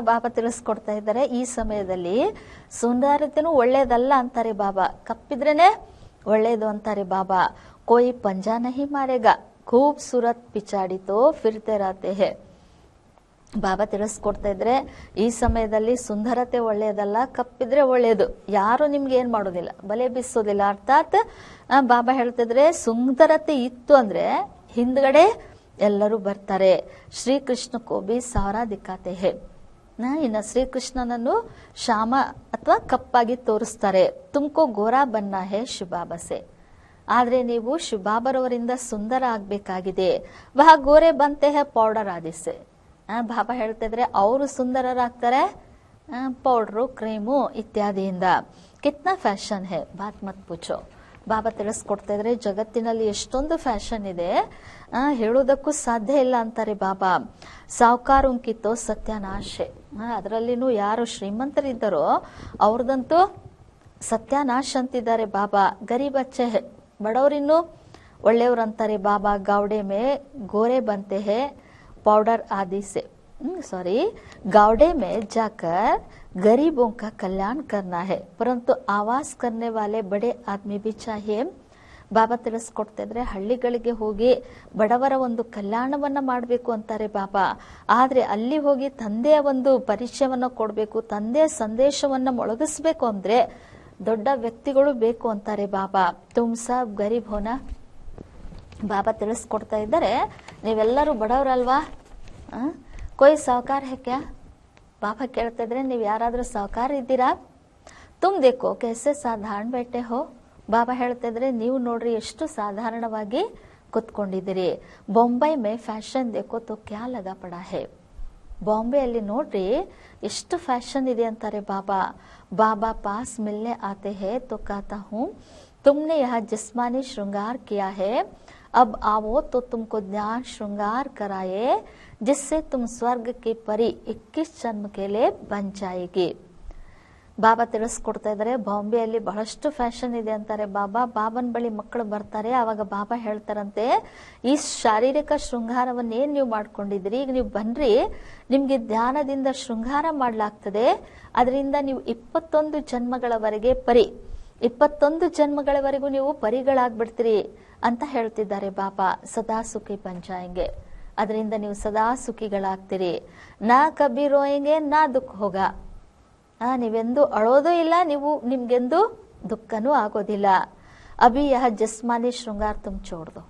ಬಾಬಾ ತಿಳಿಸ್ಕೊಡ್ತಾ ಇದ್ದಾರೆ ಈ ಸಮಯದಲ್ಲಿ ಸುಂದರತೆನೂ ಒಳ್ಳೇದಲ್ಲ ಅಂತಾರೆ ಬಾಬಾ. ಕಪ್ಪಿದ್ರೇನೆ ಒಳ್ಳೇದು ಅಂತಾರೆ ಬಾಬಾ. ಕೋಯಿ ಪಂಜಾ ನಹಿ ಮಾರೇಗ ಖೂಬ್ಸೂರತ್ ಪಿಚಾಡಿತೋ ಫಿರ್ತೆ ರಾತೆ ಹೇ. ಬಾಬಾ ತಿಳಿಸ್ಕೊಡ್ತಾ ಇದ್ರೆ ಈ ಸಮಯದಲ್ಲಿ ಸುಂದರತೆ ಒಳ್ಳೆಯದಲ್ಲ, ಕಪ್ಪಿದ್ರೆ ಒಳ್ಳೇದು. ಯಾರು ನಿಮ್ಗೆ ಏನ್ ಮಾಡೋದಿಲ್ಲ, ಬಲೆ ಬೀಸೋದಿಲ್ಲ. ಅರ್ಥಾತ್ ಬಾಬಾ ಹೇಳ್ತಿದ್ರೆ ಸುಂದರತೆ ಇತ್ತು ಅಂದ್ರೆ ಹಿಂದ್ಗಡೆ ಎಲ್ಲರೂ ಬರ್ತಾರೆ. ಶ್ರೀಕೃಷ್ಣ ಕೋಬಿ ಸಾರಾ ದಿಕ್ಕಾತೆ ಹೇ. ಇನ್ನು ಶ್ರೀಕೃಷ್ಣನನ್ನು ಶ್ಯಾಮ ಅಥವಾ ಕಪ್ಪಾಗಿ ತೋರಿಸ್ತಾರೆ. ತುಮಕೋ ಗೋರಾ ಬನ್ನ ಹೇ ಶುಭಾಬಸೆ. ಆದ್ರೆ ನೀವು ಶುಭಾಬರವರಿಂದ ಸುಂದರ ಆಗ್ಬೇಕಾಗಿದೆ. ವಹ ಗೋರೆ ಬಂತೆ ಹೇ ಪೌಡರ್ ಆದಿಸೆ. ಬಾಬಾ ಹೇಳ್ತಿದ್ರೆ ಅವರು ಸುಂದರರಾಗ್ತಾರೆ ಪೌಡ್ರು, ಕ್ರೀಮು ಇತ್ಯಾದಿಯಿಂದ. ಕಿತ್ನಾ ಫ್ಯಾಷನ್ ಹೇ ಬಾತ್ ಮತ್ ಪೂಚೋ. ಬಾಬಾ ತಿಳಿಸ್ಕೊಡ್ತಾ ಇದ್ರೆ ಜಗತ್ತಿನಲ್ಲಿ ಎಷ್ಟೊಂದು ಫ್ಯಾಷನ್ ಇದೆ, ಹೇಳುವುದಕ್ಕೂ ಸಾಧ್ಯ ಇಲ್ಲ ಅಂತಾರೆ ಬಾಬಾ. ಸಾವುಕಾರುಂಕಿತೋ ಸತ್ಯನಾಶೆ. ಅದರಲ್ಲಿನೂ ಯಾರು ಶ್ರೀಮಂತರಿದ್ದಾರೋ ಅವ್ರದಂತೂ ಸತ್ಯನಾಶ್ ಅಂತಿದ್ದಾರೆ ಬಾಬಾ. ಗರೀಬ್ ಅಚ್ಚೆ ಹೇ, ಬಡವರಿನ್ನೂ ಒಳ್ಳೆಯವ್ರಂತಾರೆ ಬಾಬಾ. ಗಾವಡೆ ಮೇ ಗೋರೆ ಬಂತೆ ಹೇ पाउडर आदि से गावड़े में जाकर गरीबों का कल्याण करना है, परंतु आवास करने वाले बड़े आदमी भी चाहिए. ಬಾಬಾ ತಿಳಿಸ್ಕೊಡ್ತಾ ಇದ್ರೆ ಹಳ್ಳಿಗಳಿಗೆ ಹೋಗಿ ಬಡವರ ಒಂದು ಕಲ್ಯಾಣವನ್ನ ಮಾಡಬೇಕು ಅಂತಾರೆ ಬಾಬಾ. ಆದ್ರೆ ಅಲ್ಲಿ ಹೋಗಿ ತಂದೆಯ ಒಂದು ಪರಿಚಯವನ್ನ ಕೊಡಬೇಕು, ತಂದೆಯ ಸಂದೇಶವನ್ನ ಮೊಳಗಿಸ್ಬೇಕು ಅಂದ್ರೆ ದೊಡ್ಡ ವ್ಯಕ್ತಿಗಳು ಬೇಕು ಅಂತಾರೆ ಬಾಬಾ. ತುಮ್ ಸಬ್ ಗರೀಬ್ ಹೋನಾ. ಬಾಬಾ ತಿಳಿಸ್ಕೊಡ್ತಾ ಇದ್ದಾರೆ, ನೀವೆಲ್ಲರೂ ಬಡವರಲ್ವಾ, ಕೊಯ್ ಸಾವುಕಾರ ಹೇ ಕ್ಯಾ? ಬಾಬಾ ಕೇಳ್ತಾ ಇದ್ರೆ, ನೀವು ಯಾರಾದ್ರೂ ಸಾವುಕಾರ ಇದ್ದೀರಾ? ತುಮ್ ದೇಖೋ ಕೈಸೆ ಸಾಧಾರಣ ಬೇಟೆ ಹೋ. ಬಾಬಾ ಹೇಳ್ತಾ ಇದ್ರೆ, ನೀವು ನೋಡ್ರಿ ಎಷ್ಟು ಸಾಧಾರಣವಾಗಿ ಕುತ್ಕೊಂಡಿದ್ದೀರಿ. ಬೊಂಬೈ ಮೇ ಫ್ಯಾಷನ್ ದೇಖೋ ತೋ ಕ್ಯಾ ಲಗಾ ಪಡಾ ಹೇ. ಬಾಂಬೆಯಲ್ಲಿ ನೋಡ್ರಿ ಎಷ್ಟು ಫ್ಯಾಷನ್ ಇದೆ ಅಂತಾರೆ ಬಾಬಾ. ಬಾಬಾ ಪಾಸ್ ಮಿಲ್ನೆ ಆತೆ ಹೇ ತೋ ಕಾತಾ ಹೂ तुमने यह जिस्मानी श्रृंगार किया है, अब आओ तो तुमको ज्ञान श्रृंगार कराए, जिससे तुम स्वर्ग की परी 21 जन्म के लिए बन जाएगी. ಬಾಬಾ ತಿಳಿಸ್ಕೊಡ್ತಾ ಇದ್ದಾರೆ, ಬಾಂಬೆಯಲ್ಲಿ ಬಹಳಷ್ಟು ಫ್ಯಾಷನ್ ಇದೆ ಅಂತಾರೆ ಬಾಬಾ. ಬಾಬನ್ ಬಳಿ ಮಕ್ಕಳು ಬರ್ತಾರೆ, ಆವಾಗ ಬಾಬಾ ಹೇಳ್ತಾರಂತೆ, ಈ ಶಾರೀರಿಕ ಶೃಂಗಾರವನ್ನೇನ್ ನೀವು ಮಾಡ್ಕೊಂಡಿದ್ರಿ, ಈಗ ನೀವು ಬನ್ರಿ, ನಿಮ್ಗೆ ಧ್ಯಾನದಿಂದ ಶೃಂಗಾರ ಮಾಡ್ಲಾಗ್ತದೆ. ಅದರಿಂದ ನೀವು 21 ಜನ್ಮಗಳವರೆಗೆ 21 ಜನ್ಮಗಳವರೆಗೂ ನೀವು ಪರಿಗಳಾಗ್ಬಿಡ್ತೀರಿ ಅಂತ ಹೇಳ್ತಿದ್ದಾರೆ ಬಾಬಾ. ಸದಾ ಸುಖಿ ಪಂಚಾಯಂಗೆ, ಅದರಿಂದ ನೀವು ಸದಾ ಸುಖಿಗಳಾಗ್ತೀರಿ. ನಾ ಕಬಿ ರೋಯಂಗೆ ನಾ ದುಃಖ ಹೋಗ, ನೀವೆಂದು ಅಳೋದೂ ಇಲ್ಲ, ನಿಮ್ಗೆಂದು ದುಃಖನೂ ಆಗೋದಿಲ್ಲ. ಅಭಿ ಯಹ ಜಿಸ್ಮಾನಿ ಶೃಂಗಾರ ತುಮ್ ಚೋಡ್ದು.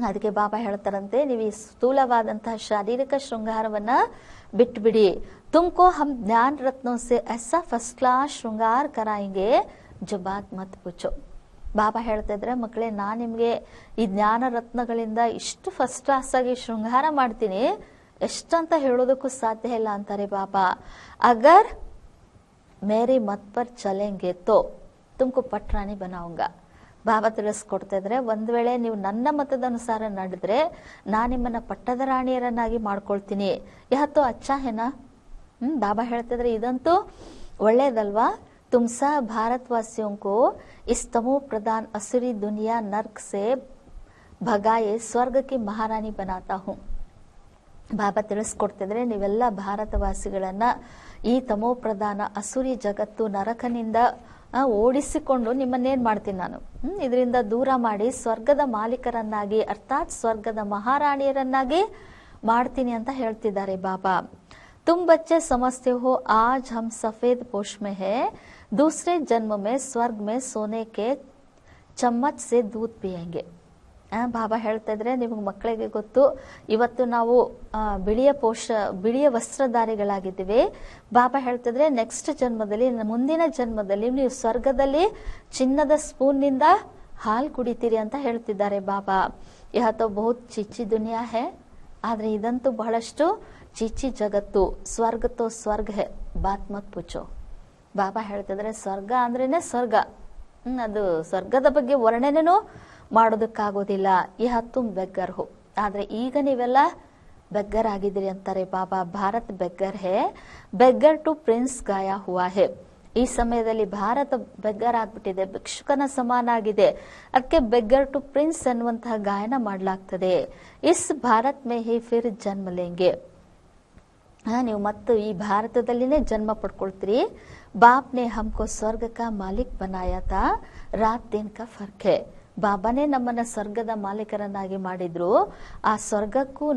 ಅದಕ್ಕೆ ಬಾಬಾ ಹೇಳ್ತಾರಂತೆ, ನೀವು ಈ ಸ್ಥೂಲವಾದಂತಹ ಶಾರೀರಿಕ ಶೃಂಗಾರವನ್ನ ಬಿಟ್ಬಿಡಿ. ತುಮಕೋ ಹಮ್ ಜ್ಞಾನ ರತ್ನೋ ಸೆ ಐಸಾ ಫಸ್ಟ್ ಕ್ಲಾಸ್ ಶೃಂಗಾರ ಕರಾಯಂಗೆ ಜೋ ಬಾತ್ ಮತ್ ಪೂಚೋ. ಬಾಬಾ ಹೇಳ್ತಾ ಇದ್ರೆ, ಮಕ್ಕಳೇ, ನಾನ್ ನಿಮ್ಗೆ ಈ ಜ್ಞಾನ ರತ್ನಗಳಿಂದ ಇಷ್ಟು ಫಸ್ಟ್ ಕ್ಲಾಸ್ ಆಗಿ ಶೃಂಗಾರ ಮಾಡ್ತೀನಿ, ಎಷ್ಟಂತ ಹೇಳೋದಕ್ಕೂ ಸಾಧ್ಯ ಇಲ್ಲ ಅಂತಾರೆ ಬಾಬಾ. ಅಗರ್ ಮೇರಿ ಮತ್ ಪರ್ ಚಲೆಂಗೆ ತೋ ತುಮಕು ಪಟ್ರಾಣಿ ಬನಾವುಂಗ. ಬಾಬಾ ತಿಳಿಸ್ಕೊಡ್ತಾ ಇದ್ರೆ, ಒಂದ್ ವೇಳೆ ನೀವು ನನ್ನ ಮತದ ಅನುಸಾರ ನಡೆದ್ರೆ ನಾನ್ ನಿಮ್ಮನ್ನ ಪಟ್ಟದ ರಾಣಿಯರನ್ನಾಗಿ ಮಾಡ್ಕೊಳ್ತೀನಿ. ಯಾತೋ ಅಚ್ಚಾ ಹೇನಾ? ಬಾಬಾ ಹೇಳ್ತಿದ್ರೆ, ಇದಂತೂ ಒಳ್ಳೇದಲ್ವಾ? ತುಮ್ಸಾ ಭಾರತವಾಸಿಯೋಂಕೋ ಇಸ್ ತಮೋ ಪ್ರಧಾನ್ ಅಸುರಿ ದುನಿಯಾ ನರ್ಕ್ ಸೆ ಭಗಾಯೆ ಸ್ವರ್ಗಕ್ಕೆ ಮಹಾರಾಣಿ ಬನಾತಾ ಹೂಂ. ಬಾಬಾ ತಿಳಿಸ್ಕೊಡ್ತಿದ್ರೆ, ನೀವೆಲ್ಲ ಭಾರತವಾಸಿಗಳನ್ನ ಈ ತಮೋ ಪ್ರಧಾನ ಅಸುರಿ ಜಗತ್ತು ನರಕನಿಂದ ಓಡಿಸಿಕೊಂಡು ನಿಮ್ಮನ್ನೇನ್ ಮಾಡ್ತೀನಿ ನಾನು, ಇದರಿಂದ ದೂರ ಮಾಡಿ ಸ್ವರ್ಗದ ಮಾಲೀಕರನ್ನಾಗಿ, ಅರ್ಥಾತ್ ಸ್ವರ್ಗದ ಮಹಾರಾಣಿಯರನ್ನಾಗಿ ಮಾಡ್ತೀನಿ ಅಂತ ಹೇಳ್ತಿದ್ದಾರೆ ಬಾಬಾ. तुम बच्चे समझते हो आज हम सफेद पोश में है, दूसरे जन्म में स्वर्ग में सोने के चम्मच से दूध पिएंगे. ಬಾಬಾ ಹೇಳ್ತಾ ಇದ್ರೆ, ನಿಮಗೆ ಮಕ್ಕಳಿಗೆ ಗೊತ್ತು, ಇವತ್ತು ನಾವು ಬಿಳಿಯ ವಸ್ತ್ರಧಾರಿಗಳಾಗಿದ್ದೀವಿ. ಬಾಬಾ ಹೇಳ್ತಿದ್ರೆ, ನೆಕ್ಸ್ಟ್ ಜನ್ಮದಲ್ಲಿ, ಮುಂದಿನ ಜನ್ಮದಲ್ಲಿ ನೀವು ಸ್ವರ್ಗದಲ್ಲಿ ಚಿನ್ನದ ಸ್ಪೂನ್ ನಿಂದ ಹಾಲು ಕುಡಿತೀರಿ ಅಂತ ಹೇಳ್ತಿದ್ದಾರೆ ಬಾಬಾ. ಯಹ ತೋ ಬಹುತ್ ಚಿಚ್ಚಿ ದುನಿಯಾ ಹೇ, ಆದ್ರೆ ಇದಂತೂ ಬಹಳಷ್ಟು ಚೀಚಿ ಜಗತ್ತು. ಸ್ವರ್ಗ ತೋ ಸ್ವರ್ಗ ಹೇ, ಬಾತ್ ಮತ್ ಪುಚ್ಚೋ. ಬಾಬಾ ಹೇಳ್ತಿದ್ರೆ, ಸ್ವರ್ಗ ಅಂದ್ರೇನೆ ಸ್ವರ್ಗ, ಅದು ಸ್ವರ್ಗದ ಬಗ್ಗೆ ವರ್ಣನೆನೂ ಮಾಡೋದಕ್ಕಾಗೋದಿಲ್ಲ. ಯಹ ತುಮ್ ಬೆಗ್ಗರ್ ಹೋ, ಆದ್ರೆ ಈಗ ನೀವೆಲ್ಲ ಬೆಗ್ಗರ್ ಆಗಿದ್ದೀರಿ ಅಂತಾರೆ ಬಾಬಾ. ಭಾರತ್ ಬೆಗ್ಗರ್ ಹೇ, ಬೆಗ್ಗರ್ ಟು ಪ್ರಿನ್ಸ್ ಗಾಯ ಹುವಾ ಹೇ. ಈ ಸಮಯದಲ್ಲಿ ಭಾರತ ಬೆಗ್ಗರ್ ಆಗ್ಬಿಟ್ಟಿದೆ, ಭಿಕ್ಷುಕನ ಸಮಾನ ಆಗಿದೆ. ಅದಕ್ಕೆ ಬೆಗ್ಗರ್ ಟು ಪ್ರಿನ್ಸ್ ಅನ್ನುವಂತಹ ಗಾಯನ ಮಾಡ್ಲಾಗ್ತದೆ. ಇಸ್ ಭಾರತ್ ಮೇ ಹಿ ಫಿರ್ ಜನ್ಮ ಲೇಂಗೆ, ನೀವು ಮತ್ತು ಈ ಭಾರತದಲ್ಲಿನೇ ಜನ್ಮ ಪಡ್ಕೊಳ್ತೀರಿ. ಬಾಪ್ ನೇ ಹಮ್ಕೋ ಸ್ವರ್ಗ ಕಾ ಮಾಲಿಕ್ ಬನಾಯಾ ತಾ, ರಾತ್ ದಿನ್ ಕಾ ಫರ್ಕ್ ಹೇ. ಬಾಬಾನೇ ನಮ್ಮನ್ನ ಸ್ವರ್ಗದ ಮಾಲೀಕರನ್ನಾಗಿ ಮಾಡಿದ್ರು. ಆ ಸ್ವರ್ಗಕ್ಕೂ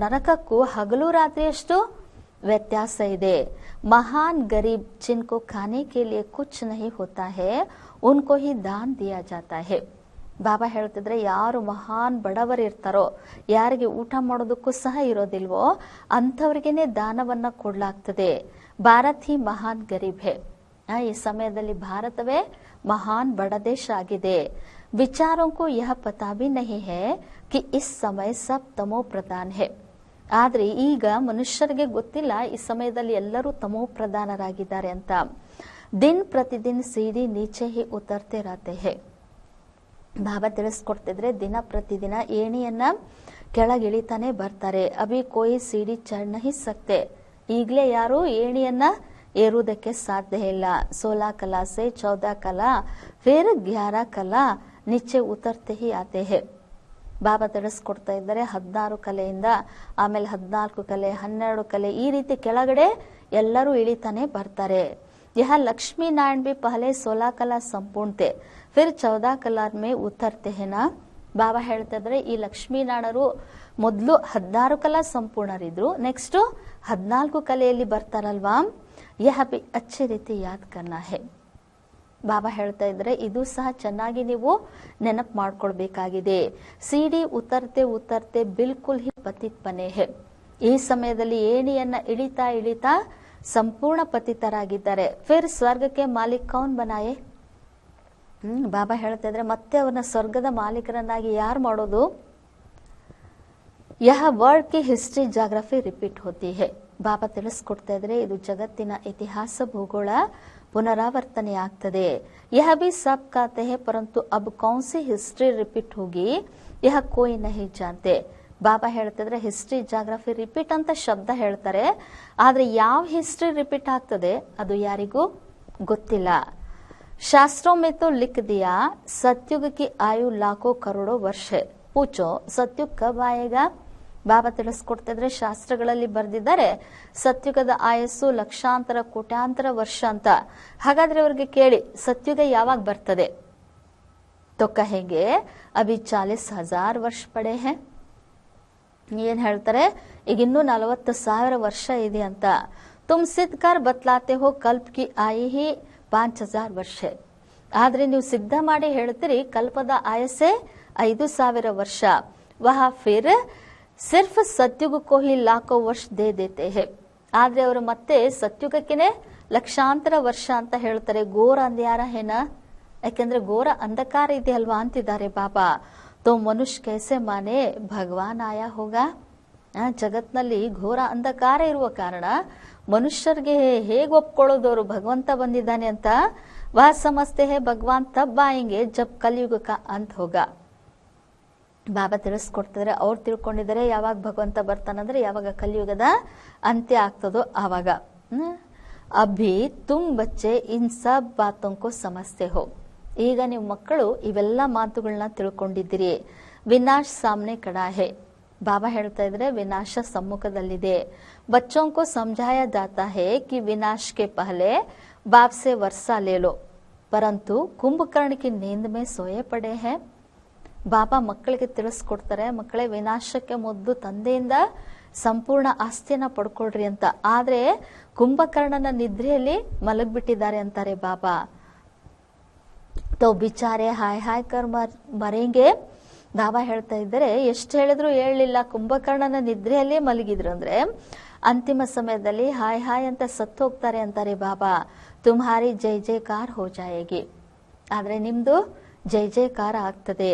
ನರಕಕ್ಕೂ ಹಗಲು ರಾತ್ರಿಯಷ್ಟು ವ್ಯತ್ಯಾಸ ಇದೆ. ಮಹಾನ್ ಗರೀಬ್ ಜಿನ್ಕೋ ಖಾನೆ ಕೆ ಲಿಯೆ ಕುಚ್ ನಹಿ ಹೋತಾ ಹೇ, ಉನ್ಕೋ ಹಿ ದಾನ್ ದಿಯಾ ಜಾತಾ ಹೇ. ಬಾಬಾ ಹೇಳ್ತಿದ್ರೆ, ಯಾರು ಮಹಾನ್ ಬಡವರು ಇರ್ತಾರೋ, ಯಾರಿಗೆ ಊಟ ಮಾಡೋದಕ್ಕೂ ಸಹ ಇರೋದಿಲ್ವೋ ಅಂಥವ್ರಿಗೇನೆ ದಾನವನ್ನ ಕೊಡ್ಲಾಗ್ತದೆ. ಭಾರತ್ ಹಿ ಮಹಾನ್ ಗರೀಬ್ ಹೇ. ಈ ಸಮಯದಲ್ಲಿ ಭಾರತವೇ ಮಹಾನ್ ಬಡ ದೇಶ ಆಗಿದೆ. ವಿಚಾರೋಂಕು ಯಹ ಪತಾ ಭಿ ನಹಿ ಹೇ ಕಿ ಇಸ್ ಸಮಯ ಸಬ್ ತಮೋ ಪ್ರಧಾನ್ ಹೇ. ಆದ್ರೆ ಈಗ ಮನುಷ್ಯರಿಗೆ ಗೊತ್ತಿಲ್ಲ, ಈ ಸಮಯದಲ್ಲಿ ಎಲ್ಲರೂ ತಮೋ ಪ್ರಧಾನರಾಗಿದ್ದಾರೆ ಅಂತ. ದಿನ್ ಪ್ರತಿದಿನ್ ಸೀಡಿ ನೀಚೆ ಹಿ ಉತರ್ತೆ ರಾತೆ ಹೇ. ಬಾಬಾ ತಿಳಿಸ್ಕೊಡ್ತಿದ್ರೆ, ದಿನ ಪ್ರತಿದಿನ ಏಣಿಯನ್ನ ಕೆಳಗಿಳಿತಾನೆ ಬರ್ತಾರೆ. ಅಭಿ ಕೋಯಿ ಸೀಡಿ ಚढ़ ನಹಿ ಸಕ್ತೆ, ಈಗಲೇ ಯಾರು ಏಣಿಯನ್ನ ಏರುವುದಕ್ಕೆ ಸಾಧ್ಯ ಇಲ್ಲ. 16 ಕಲಾ ಸೆ 14 ಕಲಾ ಫಿರ್ 11 ಕಲಾ ನಿಚ್ಚೆ ಉತರ್ತೆ ಹಿ ಆತೆ ಹೇ. ಬಾಬಾ ತಿಳಿಸ್ಕೊಡ್ತಾ ಇದ್ದಾರೆ, 16 ಕಲೆಯಿಂದ ಆಮೇಲೆ 14 ಕಲೆ, 12 ಕಲೆ, ಈ ರೀತಿ ಕೆಳಗಡೆ ಎಲ್ಲರೂ ಇಳಿತಾನೆ ಬರ್ತಾರೆ. ಯಹ ಲಕ್ಷ್ಮೀ ನಾರಾಯಣ ಬಿ ಪಹಲೆ 16 ಕಲಾ ಸಂಪೂರ್ಣ ತೆ, ಫಿರ್ 14 ಕಲಾ ಮೇ ಉತರ್ತೆ ಹೇನಾ. ಬಾಬಾ ಹೇಳ್ತಾ ಇದ್ರೆ, ಈ ಲಕ್ಷ್ಮೀನಾರಾಯಣರು ಮೊದಲು 16 ಕಲಾ ಸಂಪೂರ್ಣರಿದ್ರು, ನೆಕ್ಸ್ಟ್ 14 ಕಲೆಯಲ್ಲಿ ಬರ್ತಾರಲ್ವಾ. ಯಹ ಬಿ ಅಚ್ಚೆ ರೀತಿ ಯಾದ್ ಕರ್ನಾ ಹೇ. ಬಾಬಾ ಹೇಳ್ತಾ ಇದ್ರೆ ಇದು ಸಹ ಚೆನ್ನಾಗಿ ನೀವು ನೆನಪು ಮಾಡ್ಕೊಳ್ಬೇಕಾಗಿದೆ. ಸಿಡಿ ಉತರ್ತೆ ಉತರ್ತೆ ಬಿಲ್ಕುಲ್ ಹಿ ಪತಿತ್ ಬನೆ ಹೇ. ಈ ಸಮಯದಲ್ಲಿ ಏಣಿಯನ್ನ ಇಳಿತಾ ಇಳಿತಾ ಸಂಪೂರ್ಣ ಪತಿತರಾಗಿದ್ದಾರೆ. ಫಿರ್ ಸ್ವರ್ಗಕ್ಕೆ ಮಾಲೀಕ್ ಕೌನ್ ಬನಾಯೆ. ಬಾಬಾ ಹೇಳ್ತಾ ಇದ್ರೆ ಮತ್ತೆ ಅವರನ್ನ ಸ್ವರ್ಗದ ಮಾಲೀಕರನ್ನಾಗಿ ಯಾರು ಮಾಡೋದು? ಯಹ ವರ್ಲ್ಡ್ ಕಿ ಹಿಸ್ಟ್ರಿ ಜಾಗ್ರಫಿ ರಿಪೀಟ್ ಹೋತಿ ಹೇ. ಬಾಬಾ ತಿಳಿಸ್ಕೊಡ್ತಾ ಇದ್ರೆ ಇದು ಜಗತ್ತಿನ ಇತಿಹಾಸ ಭೂಗೋಳ ಪುನರಾವರ್ತನೆ ಆಗ್ತದೆ. ಯಹ ಬಿ ಸಬ್ ಕಾತೆ ಹೇ ಪರಂತು ಅಬ್ ಕೌನ್ ಸಿ ಹಿಸ್ಟ್ರಿ ರಿಪೀಟ್ ಹೋಗಿ ಯಹ ಕೋಯಿ ನಹಿ ಜಾನ್ತೆ. ಬಾಬಾ ಹೇಳ್ತಿದ್ರೆ ಹಿಸ್ಟ್ರಿ ಜಾಗ್ರಫಿ ರಿಪೀಟ್ ಅಂತ ಶಬ್ದ ಹೇಳ್ತಾರೆ, ಆದ್ರೆ ಯಾವ ಹಿಸ್ಟ್ರಿ ರಿಪೀಟ್ ಆಗ್ತದೆ ಅದು ಯಾರಿಗೂ ಗೊತ್ತಿಲ್ಲ. ಶಾಸ್ತ್ರೋं में तो लिख दिया सतयुग की आयु लाखों करोड़ों वर्ष है, पूछो सतयुग कब आएगा. ಬಾಬಾ ತಿಳಿಸ್ಕೊಡ್ತಿದ್ರೆ ಶಾಸ್ತ್ರಗಳಲ್ಲಿ ಬರೆದಿದ್ದಾರೆ ಸತ್ಯುಗದ ಆಯಸ್ಸು ಲಕ್ಷಾಂತರ ಕೋಟ್ಯಾಂತರ ವರ್ಷ ಅಂತ. ಹಾಗಾದ್ರೆ ಅವ್ರಿಗೆ ಕೇಳಿ ಸತ್ಯುಗ ಯಾವಾಗ ಬರ್ತದೆ? तो कहेंगे अभी 40,000 ವರ್ಷ ಪಡೆ ಹೇ. ಏನ್ ಹೇಳ್ತಾರೆ? ಈಗ ಇನ್ನೂ 40,000 ವರ್ಷ ಇದೆ ಅಂತ. ತುಮ್ ಸಿದ್ಧ ಕರ್ ಬತ್ಲಾತೆ ಹೋ ಕಲ್ಪ ಕಿ ಆಯು ಹಿ 5,000 ವರ್ಷ. ಆದ್ರೆ ನೀವು ಸಿದ್ಧ ಮಾಡಿ ಹೇಳ್ತೀರಿ ಕಲ್ಪದ ಆಯಸ್ಸೇ 5,000 ವರ್ಷ. ವಹ ಫಿರ್ ಸಿರ್ಫ್ ಸತ್ಯುಗ ಕೋ ಹಿ ಲಾಖೋ ವರ್ಷ ದೇ ದೇತೆ ಹೇ. ಆದ್ರೆ ಅವರು ಮತ್ತೆ ಸತ್ಯುಗಕ್ಕೆ ಲಕ್ಷಾಂತರ ವರ್ಷ ಅಂತ ಹೇಳ್ತಾರೆ. ಘೋರ ಅಂದ್ಯಾರ ಹೇನ, ಯಾಕೆಂದ್ರೆ ಘೋರ ಅಂಧಕಾರ ಇದೆ ಅಲ್ವಾ ಅಂತಿದ್ದಾರೆ ಬಾಬಾ. ತೋ ಮನುಷ್ಯ ಕೈಸೆ ಮಾನೆ ಭಗವಾನ್ ಆಯಾ ಹೋಗ. ಜಗತ್ನಲ್ಲಿ ಘೋರ ಅಂಧಕಾರ ಇರುವ ಕಾರಣ ಮನುಷ್ಯರಿಗೆ ಹೇಗೆ ಒಪ್ಕೊಳ್ಳೋದವರು ಭಗವಂತ ಬಂದಿದ್ದಾನೆ ಅಂತ. ವಹ ಸಮಸ್ತೆ ಹೇ ಭಗವಾನ್ ತಬ್ ಆಯಂಗೆ ಜಬ್ ಕಲಿಯುಗ ಕಾ ಅಂತ್ ಹೋಗ. ಬಾಬಾ ತಿಳಿಸ್ಕೊಡ್ತಿದ್ರೆ ಅವ್ರು ತಿಳ್ಕೊಂಡಿದ್ದಾರೆ ಯಾವಾಗ ಭಗವಂತ ಬರ್ತಾನಂದ್ರೆ ಯಾವಾಗ ಕಲಿಯುಗದ ಅಂತ್ಯ ಆಗ್ತದೋ ಆವಾಗ. ಅಭಿ ತುಮ್ ಬಚ್ಚೆ ಇನ್ ಸಬ್ ಬಾತೋಂಕೋ ಸಮಸ್ತೆ ಹೋ. ಈಗ ನೀವು ಮಕ್ಕಳು ಇವೆಲ್ಲ ಮಾತುಗಳನ್ನ ತಿಳ್ಕೊಂಡಿದ್ದೀರಿ. ವಿನಾಶ್ ಸಾಮ್ನೆ ಕಡಾ ಹೇ. ಬಾಬಾ ಹೇಳ್ತಾ ಇದ್ರೆ ವಿನಾಶ ಸಮ್ಮುಖದಲ್ಲಿದೆ. ಬಚ್ಚೋಂಕೋ ಸಮझाया जाता है कि विनाश के पहले बाप से वर्षा ले लो, परंतु कुंभकर्ण की नींद में सोए पड़े हैं. ಬಾಬಾ ಮಕ್ಕಳಿಗೆ ತಿಳಿಸ್ಕೊಡ್ತಾರೆ, ಮಕ್ಕಳೇ ವಿನಾಶಕ್ಕೆ ಮೊದಲು ತಂದೆಯಿಂದ ಸಂಪೂರ್ಣ ಆಸ್ತಿಯನ್ನ ಪಡ್ಕೊಳ್ರಿ ಅಂತ. ಆದ್ರೆ ಕುಂಭಕರ್ಣನ ನಿದ್ರೆಯಲ್ಲಿ ಮಲಗ್ಬಿಟ್ಟಿದ್ದಾರೆ ಅಂತಾರೆ ಬಾಬಾ. ತೋ ಬಿಚಾರೆ ಹಾಯ್ ಹಾಯ್ ಕರ್ ಮರೆಂಗೆ. ಬಾಬಾ ಹೇಳ್ತಾ ಇದ್ದಾರೆ ಎಷ್ಟು ಹೇಳಿದ್ರು ಹೇಳಲಿಲ್ಲ, ಕುಂಭಕರ್ಣನ ನಿದ್ರೆಯಲ್ಲಿ ಮಲಗಿದ್ರು ಅಂದ್ರೆ ಅಂತಿಮ ಸಮಯದಲ್ಲಿ ಹಾಯ್ ಹಾಯ್ ಅಂತ ಸತ್ತು ಹೋಗ್ತಾರೆ ಅಂತಾರೆ ಬಾಬಾ. ತುಮ್ಹಾರಿ ಜೈ ಜೈಕಾರ ಹೋ ಜಾಯೇಗಿ. ಆದ್ರೆ ನಿಮ್ದು ಜೈ ಜೈಕಾರ ಆಗ್ತದೆ.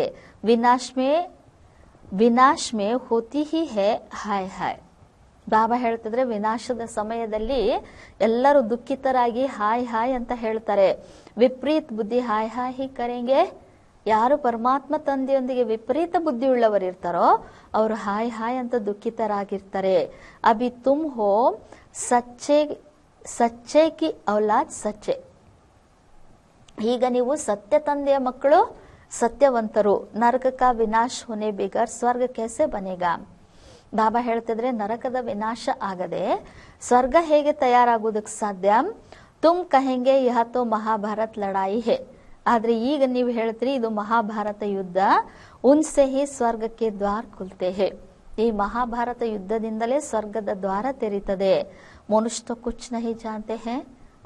ವಿನಾಶ್ ಮೇ ಹೋತಿ ಹಿ ಹೇ ಹಾಯ್ ಹಾಯ್. ಬಾಬಾ ಹೇಳ್ತಿದ್ರೆ ವಿನಾಶದ ಸಮಯದಲ್ಲಿ ಎಲ್ಲರೂ ದುಃಖಿತರಾಗಿ ಹಾಯ್ ಹಾಯ್ ಅಂತ ಹೇಳ್ತಾರೆ. ವಿಪರೀತ ಬುದ್ಧಿ ಹಾಯ್ ಹಾಯ್ ಹಿ ಕರೆಂಗೆ. ಯಾರು ಪರಮಾತ್ಮ ತಂದೆಯೊಂದಿಗೆ ವಿಪರೀತ ಬುದ್ಧಿ ಉಳ್ಳವರು ಇರ್ತಾರೋ ಅವರು ಹಾಯ್ ಹಾಯ್ ಅಂತ ದುಃಖಿತರಾಗಿರ್ತಾರೆ. ಅಭಿ ತುಮ್ ಹೋ ಸಚ್ಚೆ ಕಿ ಔಲಾದ್ ಸಚ್ಚೆ. ಈಗ ನೀವು ಸತ್ಯ ತಂದೆಯ ಮಕ್ಕಳು, ಸತ್ಯವಂತರು. ನರಕ ಕಾ ವಿನಾಶ ಹೋನೆ ಬಿಗರ್ ಸ್ವರ್ಗ ಕೇಸೆ ಬನೇಗಾ. ಬಾಬಾ ಹೇಳ್ತಿದ್ರೆ ನರಕದ ವಿನಾಶ ಆಗದೆ ಸ್ವರ್ಗ ಹೇಗೆ ತಯಾರಾಗುವುದಕ್ಕೆ ಸಾಧ್ಯ? ತುಮ್ ಕಹೆಂಗೆ ಯಹ ತೋ ಮಹಾಭಾರತ್ ಲಡಾಯಿ ಹೇ. ಆದ್ರೆ ಈಗ ನೀವು ಹೇಳ್ತೀರಿ ಇದು ಮಹಾಭಾರತ ಯುದ್ಧ. ಉನ್ಸೆ ಹಿ ಸ್ವರ್ಗಕ್ಕೆ ದ್ವಾರ ಖುಲ್ತೆ ಹೇ. ಈ ಮಹಾಭಾರತ ಯುದ್ಧದಿಂದಲೇ ಸ್ವರ್ಗದ ದ್ವಾರ ತೆರೀತದೆ. ಮನುಷ್ಯ ತೋ ಕುಚ್ ನಹಿ ಜಾನ್ತೆ ಹೇ.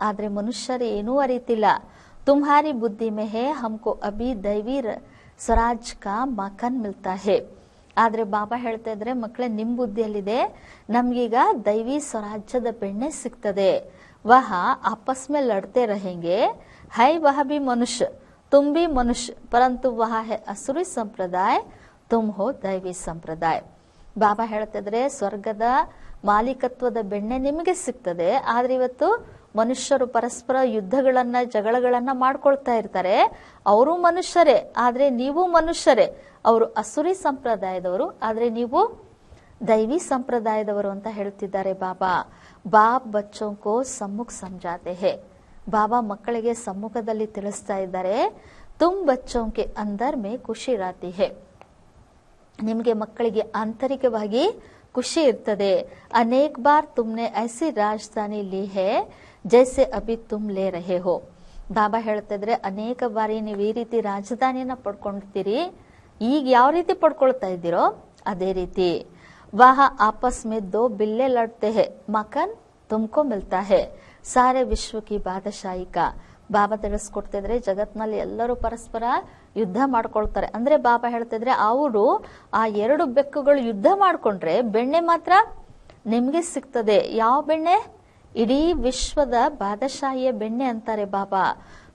ಆದ್ರೆ ಮನುಷ್ಯರು ಏನೂ ಅರಿತಿಲ್ಲ. तुम्हारी बुद्धि में है हमको अभी दैवी स्वराज का मकान मिलता है. ಆದ್ರೆ ಬಾಬಾ ಹೇಳ್ತಾ ಇದ್ರೆ ಮಕ್ಕಳೇ ನಿಮ್ ಬುದ್ಧಿಯಲ್ಲಿದೆ ನಮ್ಗೀಗ ದೈವಿ ಸ್ವರಾಜ್ಯದ ಬೆಣ್ಣೆ ಸಿಗ್ತದೆ. ವಹ ಆಪಸ್ ಮೇ ಲಡ್ತೆ रहेंगे है वह भी मनुष्य तुम भी मनुष्य परंतु वह है असुरी संप्रदाय तुम हो दैवी संप्रदाय. ಬಾಬಾ ಹೇಳ್ತಾ ಇದ್ರೆ ಸ್ವರ್ಗದ ಮಾಲೀಕತ್ವದ ಬೆಣ್ಣೆ ನಿಮಗೆ ಸಿಗ್ತದೆ. ಆದ್ರೆ ಇವತ್ತು ಮನುಷ್ಯರು ಪರಸ್ಪರ ಯುದ್ಧಗಳನ್ನ ಜಗಳಗಳನ್ನ ಮಾಡ್ಕೊಳ್ತಾ ಇರ್ತಾರೆ. ಅವರು ಮನುಷ್ಯರೇ, ಆದ್ರೆ ನೀವು ಮನುಷ್ಯರೇ. ಅವರು ಅಸುರಿ ಸಂಪ್ರದಾಯದವರು, ಆದ್ರೆ ನೀವು ದೈವಿ ಸಂಪ್ರದಾಯದವರು ಅಂತ ಹೇಳ್ತಿದ್ದಾರೆ ಬಾಬಾ. ಬಾಪ್ ಬಚ್ಚೋಂಕೋ ಸಮ್ಮುಖ ಸಮझाते हैं. ಬಾಬಾ ಮಕ್ಕಳಿಗೆ ಸಮ್ಮುಖದಲ್ಲಿ ತಿಳಿಸ್ತಾ ಇದ್ದಾರೆ, ತುಮ್ ಬಚ್ಚೋಂಕೆ ಅಂದರ್ ಮೇ ಖುಷಿ ರಾತಿ ಹೇ. ನಿಮಗೆ ಮಕ್ಕಳಿಗೆ ಆಂತರಿಕವಾಗಿ ಖುಷಿ ಇರ್ತದೆ. ಅನೇಕ ಬಾರ್ ತುಮ್ನೆ ಐಸಿ ರಾಜಧಾನಿ ಲಿ ಹೇ ಜೈಸೆ ಅಭಿ ತುಮ್ ಲೇ ರಹೆ ಹೋ. ಬಾಬಾ ಹೇಳ್ತಿದ್ರೆ ಅನೇಕ ಬಾರಿ ನೀವು ಈ ರೀತಿ ರಾಜಧಾನಿಯನ್ನ ಪಡ್ಕೊಂಡಿರ್ತೀರಿ. ಈಗ ಯಾವ ರೀತಿ ಪಡ್ಕೊಳ್ತಾ ಇದ್ದೀರೋ ಅದೇ ರೀತಿ. ವಾಹ ಆಪಸ್ ಮೇ ದೋ ಬಿಲ್ಲೆ ಲಡ್ತೆ ಹೇ ಮಕನ್ ತುಮಕೋ ಮಿಲ್ತಾ ಹೇ. ಸಾರೆ ವಿಶ್ವ ಕಿ ಬಾದಶಾಹಿ ಕಾ ಬಾಬಾ ತಿಳಿಸ್ಕೊಡ್ತಿದ್ರೆ ಜಗತ್ನಲ್ಲಿ ಎಲ್ಲರೂ ಪರಸ್ಪರ ಯುದ್ಧ ಮಾಡ್ಕೊಳ್ತಾರೆ. ಅಂದ್ರೆ ಬಾಬಾ ಹೇಳ್ತಿದ್ರೆ ಅವರು ಆ 2 ಬೆಕ್ಕುಗಳು ಯುದ್ಧ ಮಾಡ್ಕೊಂಡ್ರೆ ಬೆಣ್ಣೆ ಮಾತ್ರ ನಿಮ್ಗೆ ಸಿಗ್ತದೆ. ಯಾವ ಬೆಣ್ಣೆ? ಇಡೀ ವಿಶ್ವದ ಬಾದಶಾಹಿಯ ಬೆಣ್ಣೆ ಅಂತಾರೆ ಬಾಬಾ.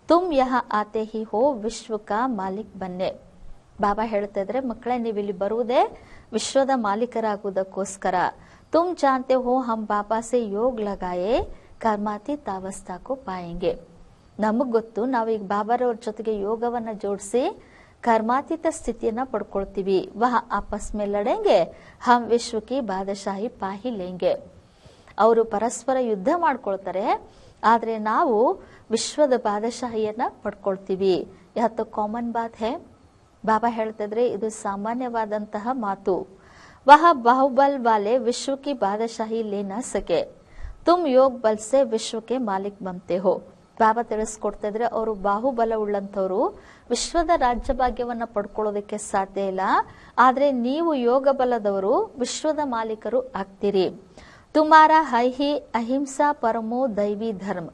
ತುಮ್ ಯಹ ಆತೆ ಹಿ ಹೋ ವಿಶ್ವಕ ಮಾಲಿಕ್ ಬನ್ನೆ. ಬಾಬಾ ಹೇಳ್ತಾ ಇದ್ರೆ ಮಕ್ಕಳೇ, ನೀವು ಇಲ್ಲಿ ಬರುವುದೇ ವಿಶ್ವದ ಮಾಲೀಕರಾಗುವುದಕ್ಕೋಸ್ಕರ. ತುಮ್ ಜಾನ್ತೆ ಹೋ ಹಮ್ ಬಾಬಾ ಸೆ ಯೋಗ್ ಲಗಾಯೆ ಕರ್ಮಾತಿ ತಾವಸ್ತಾಕು ಪಾಯಂಗೆ. ನಮಗ್ ಗೊತ್ತು, ನಾವೀಗ ಬಾಬಾರವ್ರ ಜೊತೆಗೆ ಯೋಗವನ್ನ ಜೋಡಿಸಿ ಕರ್ಮಾತೀತ ಸ್ಥಿತಿಯನ್ನ ಪಡ್ಕೊಳ್ತೀವಿ. ವಹ ಆಪಸ್ ಮೇ ಲಡೆಂಗೆ ಹಮ್ ವಿಶ್ವಕಿ ಬಾದಶಾಹಿ ಪಾಹಿ ಲೇಂಗೆ. ಅವರು ಪರಸ್ಪರ ಯುದ್ಧ ಮಾಡ್ಕೊಳ್ತಾರೆ, ಆದ್ರೆ ನಾವು ವಿಶ್ವದ ಬಾದಶಾಹಿಯನ್ನ ಪಡ್ಕೊಳ್ತೀವಿ. ಯಾತು ಕಾಮನ್ ಬಾತ್ ಹೇ. ಬಾಬಾ ಹೇಳ್ತಿದ್ರೆ ಇದು ಸಾಮಾನ್ಯವಾದಂತಹ ಮಾತು. ವಹ ಬಾಹುಬಲ್ ವಾಲೆ ವಿಶ್ವಕಿ ಬಾದಶಾಹಿ ಲೇನಾ ಸಕೆ, ತುಮ್ ಯೋಗ್ ಬಲ್ ಸೆ ವಿಶ್ವಕ್ಕೆ ಮಾಲಿಕ್ ಬಂತೆ ಹೋ. ಬಾಬಾ ತಿಳಿಸ್ಕೊಡ್ತಾ ಇದ್ರೆ ಅವರು ಬಾಹುಬಲ ಉಳ್ಳಂತವ್ರು ವಿಶ್ವದ ರಾಜ್ಯ ಭಾಗ್ಯವನ್ನ ಪಡ್ಕೊಳ್ಳೋದಕ್ಕೆ ಸಾಧ್ಯ ಇಲ್ಲ, ಆದ್ರೆ ನೀವು ಯೋಗ ಬಲದವರು ವಿಶ್ವದ ಮಾಲೀಕರು ಆಗ್ತೀರಿ. ತುಮಾರ ಹೈಹಿ ಅಹಿಂಸಾ ಪರಮೋ ದೈವಿ ಧರ್ಮ.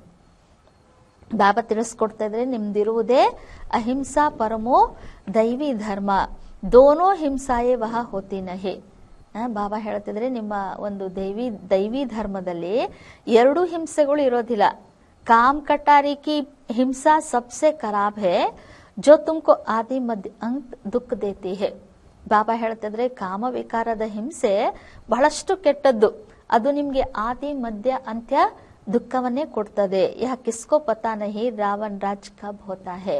ಬಾಬಾ ತಿಳಿಸ್ಕೊಡ್ತಾ ಇದ್ರೆ ನಿಮ್ದಿರುವುದೇ ಅಹಿಂಸಾ ಪರಮೋ ದೈವಿ ಧರ್ಮ. ದೋನೋ ಹಿಂಸಾಯೇ ವಹ ಹೋತಿ ನಹಿ. ಬಾಬಾ ಹೇಳ್ತಿದ್ರೆ ನಿಮ್ಮ ಒಂದು ದೈವಿ ಧರ್ಮದಲ್ಲಿ 2 ಹಿಂಸೆಗಳು ಇರೋದಿಲ್ಲ. काम कटारी की हिंसा सबसे खराब है जो तुमको आदि मध्य अंत दुख देती है. ಬಾಬಾ ಹೇಳ್ತಿದ್ರೆ ಕಾಮ ವಿಕಾರದ ಹಿಂಸೆ ಬಹಳಷ್ಟು ಕೆಟ್ಟದ್ದು, ಅದು ನಿಮ್ಗೆ ಆದಿ ಮಧ್ಯ ಅಂತ್ಯ ದುಃಖವನ್ನೇ ಕೊಡ್ತದೆ. ಯಹ ಕಿಸ್ಕೋ ಪತಾ ನಹಿ ರಾವಣ್ ರಾಜ್ ಕಬ್ ಹೋತಾ ಹೇ.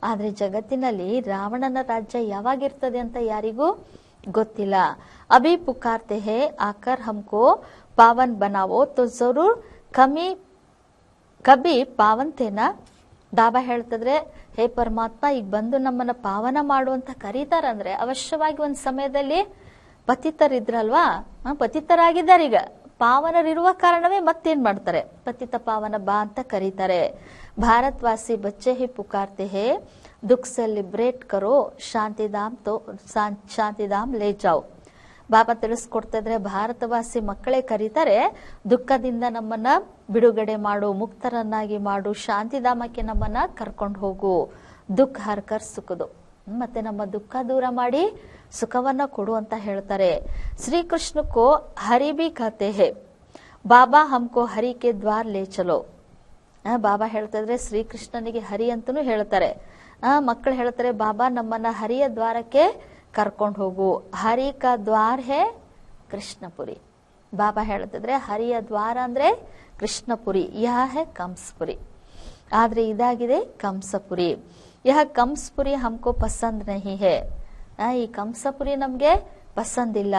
ಆದ್ರೆ ಜಗತ್ತಿನಲ್ಲಿ ರಾವಣನ ರಾಜ್ಯ ಯಾವಾಗಿರ್ತದೆ ಅಂತ ಯಾರಿಗೂ ಗೊತ್ತಿಲ್ಲ. ಅಭಿ ಪುಕಾರ್ತೆ ಹೇ ಆಕರ್ ಹಮ್ಕೋ ಪಾವನ್ ಬನಾವೋ ತೋ ಜರೂರ್ ಕಬಿ ಪಾವಂತೇನ. ಬಾಬಾ ಹೇಳ್ತಿದ್ರೆ ಹೇ ಪರಮಾತ್ಮ, ಈಗ ಬಂದು ನಮ್ಮನ್ನ ಪಾವನ ಮಾಡುವಂತ ಕರೀತಾರಂದ್ರೆ ಅವಶ್ಯವಾಗಿ ಒಂದ್ ಸಮಯದಲ್ಲಿ ಪತಿತರಿದ್ರಲ್ವಾ, ಪತಿತರಾಗಿದ್ದಾರೆ. ಈಗ ಪಾವನರಿರುವ ಕಾರಣವೇ ಮತ್ತೇನ್ ಮಾಡ್ತಾರೆ, ಪತಿತ ಪಾವನ ಬಾ ಅಂತ ಕರೀತಾರೆ. ಭಾರತವಾಸಿ ಬಚ್ಚೆ ಹಿ ಪುಕಾರ್ತೆ ಹೇ ದುಃಖ ಸೆ ಲಿಬ್ರೇಟ್ ಕರೋ ಶಾಂತಿಧಾಮ್ ಲೇ ಜಾವ್. ಬಾಬಾ ತಿಳಿಸ್ಕೊಡ್ತಾ ಇದ್ರೆ ಭಾರತವಾಸಿ ಮಕ್ಕಳೇ ಕರೀತಾರೆ, ದುಃಖದಿಂದ ನಮ್ಮನ್ನ ಬಿಡುಗಡೆ ಮಾಡು, ಮುಕ್ತರನ್ನಾಗಿ ಮಾಡು, ಶಾಂತಿಧಾಮಕ್ಕೆ ನಮ್ಮನ್ನ ಕರ್ಕೊಂಡು ಹೋಗು. ದುಃಖ ಹರ್ಕರ್ ಸುಖದು, ಮತ್ತೆ ನಮ್ಮ ದುಃಖ ದೂರ ಮಾಡಿ ಸುಖವನ್ನ ಕೊಡು ಅಂತ ಹೇಳ್ತಾರೆ. ಶ್ರೀಕೃಷ್ಣಕ್ಕೋ ಹರಿ ಬಿ ಕಹತೆ ಹೇ ಬಾಬಾ ಹಮ್ಕೋ ಹರಿ ಕೆ ದ್ವಾರ್ ಲೇ ಚಲೋ. ಬಾಬಾ ಹೇಳ್ತಾ ಇದ್ರೆ ಶ್ರೀಕೃಷ್ಣನಿಗೆ ಹರಿ ಅಂತನೂ ಹೇಳ್ತಾರೆ. ಮಕ್ಕಳು ಹೇಳ್ತಾರೆ ಬಾಬಾ ನಮ್ಮನ್ನ ಹರಿಯ ದ್ವಾರಕ್ಕೆ ಕರ್ಕೊಂಡು ಹೋಗು. ಹರಿ ಕಾ ದ್ವಾರ ಹೇ ಕೃಷ್ಣಪುರಿ. ಬಾಬಾ ಹೇಳ್ತಿದ್ರೆ ಹರಿಯ ದ್ವಾರ ಅಂದ್ರೆ ಕೃಷ್ಣಪುರಿ, ಯಹ ಹೇ ಕಂಸಪುರಿ. ಆದ್ರೆ ಇದಾಗಿದೆ ಕಂಸಪುರಿ. ಯಹ ಕಂಸಪುರಿ ಹಮ್ಕೋ ಪಸಂದ್ ನಹಿ ಹೇ. ಈ ಕಂಸಪುರಿ ನಮ್ಗೆ ಪಸಂದಿಲ್ಲ.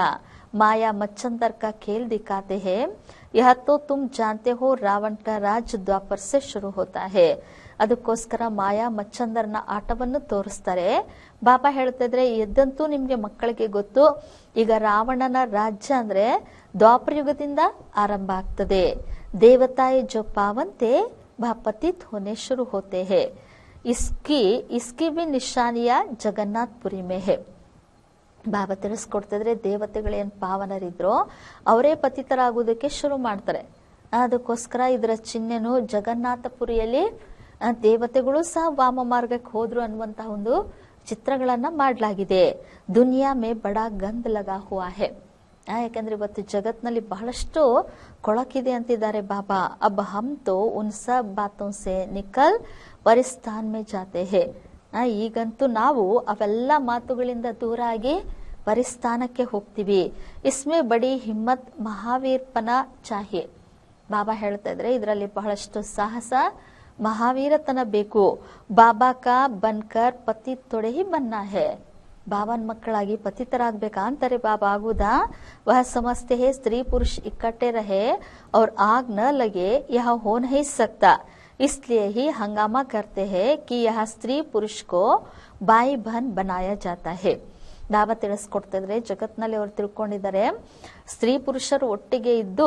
ಮಾಯಾ ಮಚ್ಚಂದರ್ ಕಾ ಖೇಲ್ ದಿಖಾತೆ ಹೇ, ಯಹ ತೋ ತುಮ್ ಜಾನ್ತೆ ಹೋ ರಾವಣ್ ಕಾ ರಾಜ್ ದ್ವಾಪರ್ ಸೆ ಶುರು ಹೋತಾ ಹೇ. ಅದಕ್ಕೋಸ್ಕರ ಮಾಯಾ ಮಚ್ಚಂದರ್ನ ಆಟವನ್ನು ತೋರಿಸ್ತಾರೆ. ಬಾಬಾ ಹೇಳ್ತಿದ್ರೆ ಎದ್ದಂತೂ ನಿಮ್ಗೆ ಮಕ್ಕಳಿಗೆ ಗೊತ್ತು, ಈಗ ರಾವಣನ ರಾಜ್ಯ ಅಂದ್ರೆ ದ್ವಾಪರ ಯುಗದಿಂದ ಆರಂಭ ಆಗ್ತದೆ. ದೇವತಾಯೇ ಜೋ ಪಾವಂತೆ ಬಾ ಪತಿತ್ ಹೋನೆ ಶುರು ಹೋತೆ ಹೇ. ಇಸ್ಕಿ ಬಿ ನಿಶಾನಿಯ ಜಗನ್ನಾಥ್ಪುರಿ ಮೇ ಹೇ. ಬಾಬಾ ತಿಳಿಸ್ಕೊಡ್ತಿದ್ರೆ ದೇವತೆಗಳೇನ್ ಪಾವನರಿದ್ರೋ ಅವರೇ ಪತಿತರಾಗುವುದಕ್ಕೆ ಶುರು ಮಾಡ್ತಾರೆ. ಅದಕ್ಕೋಸ್ಕರ ಇದರ ಚಿಹ್ನೆನು ಜಗನ್ನಾಥಪುರಿಯಲ್ಲಿ ದೇವತೆಗಳು ಸಹ ವಾಮ ಮಾರ್ಗಕ್ಕೆ ಹೋದ್ರು ಅನ್ನುವಂತಹ ಒಂದು ಚಿತ್ರಗಳನ್ನ ಮಾಡಲಾಗಿದೆ. ದುನಿಯಾ ಮೇ ಬಡಾ ಗಂಧ ಲಗಾ ಹುವಾ ಹೇ. ಯಾಕಂದ್ರೆ ಇವತ್ತು ಜಗತ್ನಲ್ಲಿ ಬಹಳಷ್ಟು ಕೊಳಕಿದೆ ಅಂತಿದ್ದಾರೆ ಬಾಬಾ. ಅಬ್ ಹಮ್ ತೋ ಉನ್ ಸಬ್ ಬಾತೋಂ ಸೆ ನಿಕಲ್ ಪರಿಸ್ಥಾನ್ ಮೇ ಜಾತೆ ಹೇ. ಈಗಂತೂ ನಾವು ಅವೆಲ್ಲ ಮಾತುಗಳಿಂದ ದೂರ ಆಗಿ ಪರಿಸ್ಥಾನಕ್ಕೆ ಹೋಗ್ತೀವಿ. ಇಸ್ಮೇ ಬಡಿ ಹಿಮ್ಮತ್ ಮಹಾವೀರ್ಪನ ಚಾಹೆ. ಬಾಬಾ ಹೇಳ್ತಾ ಇದ್ರೆ ಇದರಲ್ಲಿ ಬಹಳಷ್ಟು ಸಾಹಸ, ಮಹಾವೀರತನ ಬೇಕು. ಬಾಬಾ ಕಾ ಬನ್ಕರ್ ಪತಿ ತೊಡೆ ಹಿ ಬನ್ನ ಹೇ. ಬಾಬಾನ್ ಮಕ್ಕಳಾಗಿ ಪತಿತರಾಗ್ಬೇಕಾ ಅಂತಾರೆ ಬಾಬಾ. ಆಗುದಾ? ವಹ ಸಮಸ್ತೆ ಹೇ ಸ್ತ್ರೀ ಪುರುಷ ಇಕ್ಕಟ್ಟೆ ರಹೆ और आग न लगे यह हो नहीं सकता, इसलिए ही हंगामा करते हैं कि यह स्त्री पुरुष को बाई बहन बनाया जाता है. ಬಾಬಾ ತಿಳಿಸ್ಕೊಡ್ತಿದ್ರೆ ಜಗತ್ನಲ್ಲಿ ಅವ್ರು ತಿಳ್ಕೊಂಡಿದ್ದಾರೆ ಸ್ತ್ರೀ ಪುರುಷರು ಒಟ್ಟಿಗೆ ಇದ್ದು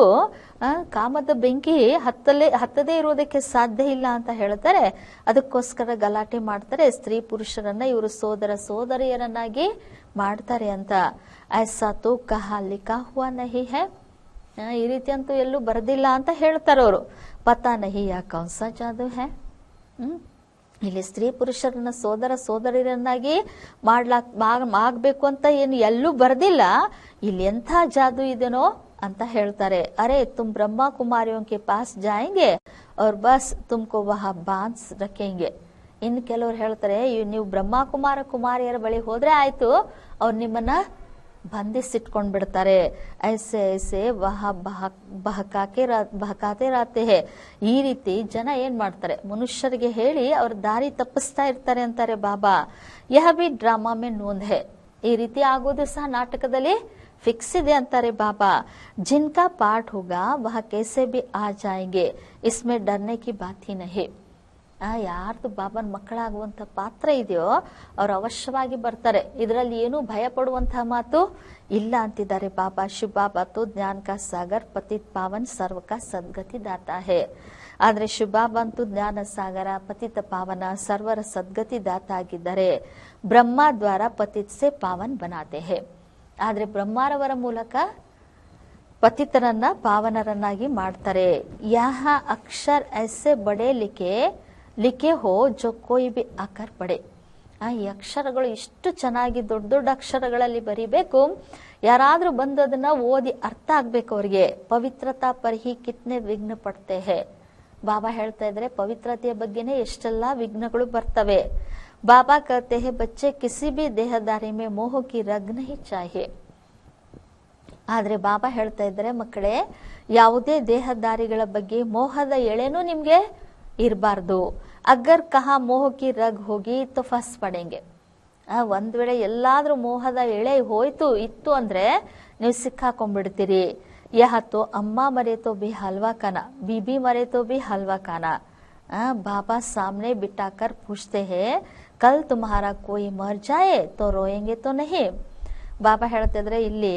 ಕಾಮದ ಬೆಂಕಿ ಹತ್ತದೇ ಇರೋದಕ್ಕೆ ಸಾಧ್ಯ ಇಲ್ಲ ಅಂತ ಹೇಳ್ತಾರೆ. ಅದಕ್ಕೋಸ್ಕರ ಗಲಾಟೆ ಮಾಡ್ತಾರೆ. ಸ್ತ್ರೀ ಪುರುಷರನ್ನ ಇವರು ಸೋದರ ಸೋದರಿಯರನ್ನಾಗಿ ಮಾಡ್ತಾರೆ ಅಂತ. ಐಸಾ ತೋ ಕಹಾ ಲಿಖಾ ಹುವಾ ನಹಿ ಹೈ. ಈ ರೀತಿ ಅಂತೂ ಎಲ್ಲೂ ಬರದಿಲ್ಲ ಅಂತ ಹೇಳ್ತಾರೆ ಅವರು. ಪತಾ ನಹಿ ಯಾ ಕೌನ್ ಸಾ ಜಾದೂ ಹೈ. ಇಲ್ಲಿ ಸ್ತ್ರೀ ಪುರುಷರನ್ನ ಸೋದರ ಸೋದರಿಯರನ್ನಾಗಿ ಆಗ್ಬೇಕು ಅಂತ ಏನು ಎಲ್ಲೂ ಬರ್ದಿಲ್ಲ. ಇಲ್ಲಿ ಎಂಥ ಜಾದು ಇದೆನೋ ಅಂತ ಹೇಳ್ತಾರೆ. ಅರೆ ತುಮ್ ಬ್ರಹ್ಮ ಕುಮಾರಿಯೋಂ ಕೆ ಪಾಸ್ ಜಾಯೆಂಗೆ और बस तुमको वहां बांध रखेंगे. ಇನ್ನು ಕೆಲವರು ಹೇಳ್ತಾರೆ ನೀವು ಬ್ರಹ್ಮ ಕುಮಾರಿಯರ ಬಳಿ ಹೋದ್ರೆ ಆಯ್ತು, ಅವ್ರು ನಿಮ್ಮನ್ನ ಬಂಧಿಸಿಟ್ಕೊಂಡ್ ಬಿಡ್ತಾರೆ. ಐಸೆ ಐಸೆ ಬಹಕಾತೆ ರಾತೆ ಹೇ. ಈ ರೀತಿ ಜನ ಏನ್ ಮಾಡ್ತಾರೆ, ಮನುಷ್ಯರಿಗೆ ಹೇಳಿ ಅವ್ರ ದಾರಿ ತಪ್ಪಿಸ್ತಾ ಇರ್ತಾರೆ ಅಂತಾರೆ ಬಾಬಾ. ಯಹ ಬಿ ಡ್ರಾಮಾ ಮೇ ನೋಂದ್ ಹೇ. ಈ ರೀತಿ ಆಗೋದು ಸಹ ನಾಟಕದಲ್ಲಿ ಫಿಕ್ಸ್ ಇದೆ ಅಂತಾರೆ ಬಾಬಾ. ಜಿನ್ಕಾ ಪಾಠ ಹೋಗಾ ವಹ ಕೇಸೆ ಬಿ ಆ ಜಾಯೆಂಗೆ, ಇಸ್ಮೇ ಡರ್ನೆ ಕಿ ಬಾತ್ ಹಿ ನಹಿ. ಯಾರ್ದು ಬಾಬನ್ ಮಕ್ಕಳಾಗುವಂತ ಪಾತ್ರ ಇದೆಯೋ ಅವ್ರು ಅವಶ್ಯವಾಗಿ ಬರ್ತಾರೆ. ಇದರಲ್ಲಿ ಏನು ಭಯ ಪಡುವಂತಹ ಮಾತು ಇಲ್ಲ ಅಂತಿದ್ದಾರೆ ಬಾಬಾ. ಶಿವ ಬಾಬಾ ತೋ ಜ್ಞಾನ ಕಾ ಸಾಗರ್ ಪತಿತ್ ಪಾವನ್ ಸರ್ವ ಕಾ ಸದ್ಗತಿ ದಾತಾ ಹೇ. ಆದ್ರೆ ಶಿವ ಬಾಬಾ ಅಂತೂ ಜ್ಞಾನ ಸಾಗರ, ಪತಿತ ಪಾವನ, ಸರ್ವರ ಸದ್ಗತಿ ದಾತ ಆಗಿದ್ದಾರೆ. ಬ್ರಹ್ಮ ದ್ವಾರ ಪತಿತ್ ಸೆ ಪಾವನ್ ಬನಾತೆ ಹೇ. ಆದ್ರೆ ಬ್ರಹ್ಮಾರವರ ಮೂಲಕ ಪತಿತರನ್ನ ಪಾವನರನ್ನಾಗಿ ಮಾಡ್ತಾರೆ. ಯಹ ಅಕ್ಷರ ಐಸೆ ಬಡೆ ಲಿಖೆ ಹೋ ಜೋ ಕೋಯಿ ಬಿ ಆಕರ್ ಬಡೆ. ಈ ಅಕ್ಷರಗಳು ಇಷ್ಟು ಚೆನ್ನಾಗಿ ದೊಡ್ಡ ದೊಡ್ಡ ಅಕ್ಷರಗಳಲ್ಲಿ ಬರಿಬೇಕು, ಯಾರಾದ್ರೂ ಬಂದು ಅದನ್ನ ಓದಿ ಅರ್ಥ ಆಗ್ಬೇಕು ಅವ್ರಿಗೆ. ಪವಿತ್ರತಾ ಪರ್ಹಿ ಕಿತ್ನೆ ವಿಘ್ನ ಪಡ್ತೆ ಹೇ. ಬಾಬಾ ಹೇಳ್ತಾ ಇದ್ರೆ ಪವಿತ್ರತೆಯ ಬಗ್ಗೆನೇ ಎಷ್ಟೆಲ್ಲಾ ವಿಘ್ನಗಳು ಬರ್ತವೆ. ಬಾಬಾ ಕಹತೆ ಹೇ ಬಚ್ಚೆ ಕಿಸಿ ಬಿ ದೇಹದಾರಿ ಮೇ ಮೋಹ ಕಿ ರಗ್ ನಹಿ ಚಾಹಿಯೆ. ಆದ್ರೆ ಬಾಬಾ ಹೇಳ್ತಾ ಇದ್ದಾರೆ ಮಕ್ಕಳೇ, ಯಾವುದೇ ದೇಹದಾರಿಗಳ ಬಗ್ಗೆ ಮೋಹದ ಎಳೆನೂ ನಿಮ್ಗೆ ಇರಬಾರ್ದು. ಅಗರ್ ಕಹಾ ಮೋಹ ಕಿ ರಗ್ ಹೋಗಿ ತೋ ಫಸ್ ಪಡೆಂಗೆ. ಒಂದ್ ವೇಳೆ ಎಲ್ಲಾದ್ರೂ ಮೋಹದ ಎಳೆ ಇತ್ತು ಅಂದ್ರೆ ನೀವು ಸಿಕ್ಕಾಕೊಂಡ್ಬಿಡ್ತೀರಿ. ಯಹ ತೋ ಅಮ್ಮ ಮರೆ ತೋ ಬಿ ಹಲ್ವಾ ಖಾನ, बीबी मरे तो भी हलवा खाना. बाबा सामने बिठाकर पूछते हैं कल तुम्हारा कोई मर जाए तो रोएंगे तो नहीं. ಬಾಬಾ ಹೇಳ್ತಿದ್ರೆ ಇಲ್ಲಿ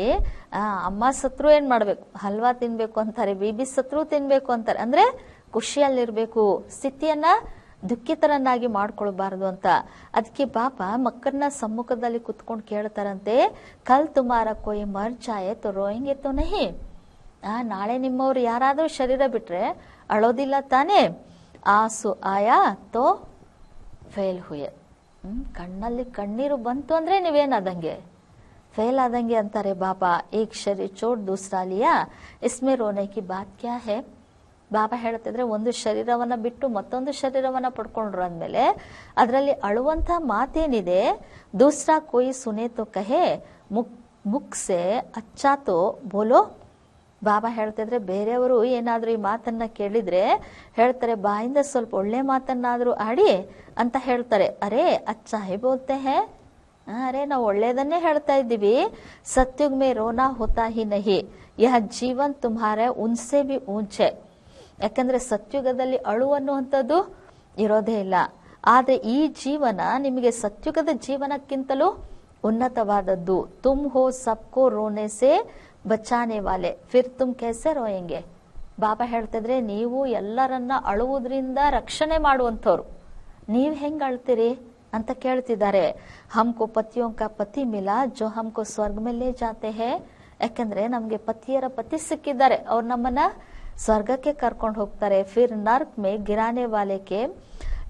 ಅಮ್ಮ ಸತ್ರು ಏನ್ ಮಾಡ್ಬೇಕು, ಹಲ್ವಾ ತಿನ್ಬೇಕು ಅಂತಾರೆ, ಬೀಬಿ ಸತ್ರು ತಿನ್ಬೇಕು ಅಂತಾರೆ. ಅಂದ್ರೆ ಖುಷಿಯಲ್ಲಿರ್ಬೇಕು, ಸ್ಥಿತಿಯನ್ನ ದುಃಖಿತರನ್ನಾಗಿ ಮಾಡ್ಕೊಳ್ಬಾರ್ದು ಅಂತ. ಅದಕ್ಕೆ ಬಾಬಾ ಮಕ್ಕಳನ್ನ ಸಮ್ಮುಖದಲ್ಲಿ ಕುತ್ಕೊಂಡು ಕೇಳ್ತಾರಂತೆ, ಕಲ್ ತುಮಾರ ಕೋಯಿ ಮರ್ ಜಾಯೆ ತೋ ರೋಯಂಗೆ ತೋ ನಹಿ. ನಾಳೆ ನಿಮ್ಮವ್ರು ಯಾರಾದ್ರೂ ಶರೀರ ಬಿಟ್ರೆ ಅಳೋದಿಲ್ಲ ತಾನೇ. ಆಸು ಆಯಾ ತೋ ಫೇಲ್ ಹುಯೆ. ಕಣ್ಣಲ್ಲಿ ಕಣ್ಣೀರು ಬಂತು ಅಂದ್ರೆ ನೀವೇನಾದಂಗೆ, ಫೇಲ್ ಆದಂಗೆ ಅಂತಾರೆ ಬಾಬಾ. ಏಕ್ ಶರೀರ ಚೋಟ್ ದೂಸರಾ ಲಿಯಾ ಇಸ್ಮೇ ರೋನೆ ಕಿ ಬಾತ್ ಕ್ಯಾ ಹೇ. ಬಾಬಾ ಹೇಳ್ತಿದ್ರೆ ಒಂದು ಶರೀರವನ್ನ ಬಿಟ್ಟು ಮತ್ತೊಂದು ಶರೀರವನ್ನ ಪಡ್ಕೊಂಡ್ರು ಅಂದ್ಮೇಲೆ ಅದರಲ್ಲಿ ಅಳುವಂತ ಮಾತೇನಿದೆ. ದೂಸರಾ ಕೋಯಿ ಸುನೆ ತೋ ಕಹೆ ಮುಖ್ ಸೆ ಅಚ್ಚಾ ತೋ ಬೋಲೋ. ಬಾಬಾ ಹೇಳ್ತಿದ್ರೆ ಬೇರೆಯವರು ಏನಾದ್ರೂ ಈ ಮಾತನ್ನ ಕೇಳಿದ್ರೆ ಹೇಳ್ತಾರೆ, ಬಾಯಿಂದ ಸ್ವಲ್ಪ ಒಳ್ಳೆ ಮಾತನ್ನಾದ್ರೂ ಆಡಿ ಅಂತ ಹೇಳ್ತಾರೆ. ಅರೆ ಅಚ್ಚಾ ಹೇ ಬೋಲ್ತೆ ಹೇ. ಅರೆ ನಾವು ಒಳ್ಳೇದನ್ನೇ ಹೇಳ್ತಾ ಇದ್ದೀವಿ. ಸತ್ಯುಗ್ ಮೇ ರೋನಾ ಹೋತಾ ಹಿ ನಹಿ, ಯಹ ಜೀವನ್ ತುಮ್ಹಾರೆ ಉನ್ಸೆ ಬಿ ಊಂಚೆ. ಯಾಕಂದ್ರೆ ಸತ್ಯುಗದಲ್ಲಿ ಅಳು ಅನ್ನುವಂಥದ್ದು ಇರೋದೇ ಇಲ್ಲ. ಆದ್ರೆ ಈ ಜೀವನ ನಿಮಗೆ ಸತ್ಯುಗದ ಜೀವನಕ್ಕಿಂತಲೂ ಉನ್ನತವಾದದ್ದು. ತುಮ್ ಹೋ ಸಬ್ಕೋ ರೋನೆ ಸೆ ಬಚಾನೆ ವಾಲೆ ಫಿರ್ ತುಮ್ ಕೈಸೆ ರೋಯಂಗೆ. ಬಾಬಾ ಹೇಳ್ತಿದ್ರೆ ನೀವು ಎಲ್ಲರನ್ನ ಅಳುವುದರಿಂದ ರಕ್ಷಣೆ ಮಾಡುವಂಥವ್ರು, ನೀವ್ ಹೆಂಗ್ ಅಳ್ತೀರಿ ಅಂತ ಕೇಳ್ತಿದ್ದಾರೆ. ಹಮ್ಕೋ ಪತಿಯೋಂ ಕಾ ಪತಿ ಮಿಲಾ ಜೋ ಹಮ್ಕೋ ಸ್ವರ್ಗ ಮೇಲೆ ಜಾತೆ ಹೇ. ಯಾಕಂದ್ರೆ ನಮ್ಗೆ ಪತಿಯರ ಪತಿ ಸಿಕ್ಕಿದ್ದಾರೆ, ಅವ್ರು ನಮ್ಮನ್ನ ಸ್ವರ್ಗಕ್ಕೆ ಕರ್ಕೊಂಡು ಹೋಗ್ತಾರೆ. ಫಿರ್ ನರ್ಕ್ ಮೇ ಗಿರಾನೆ ವಾಲೆಕೆ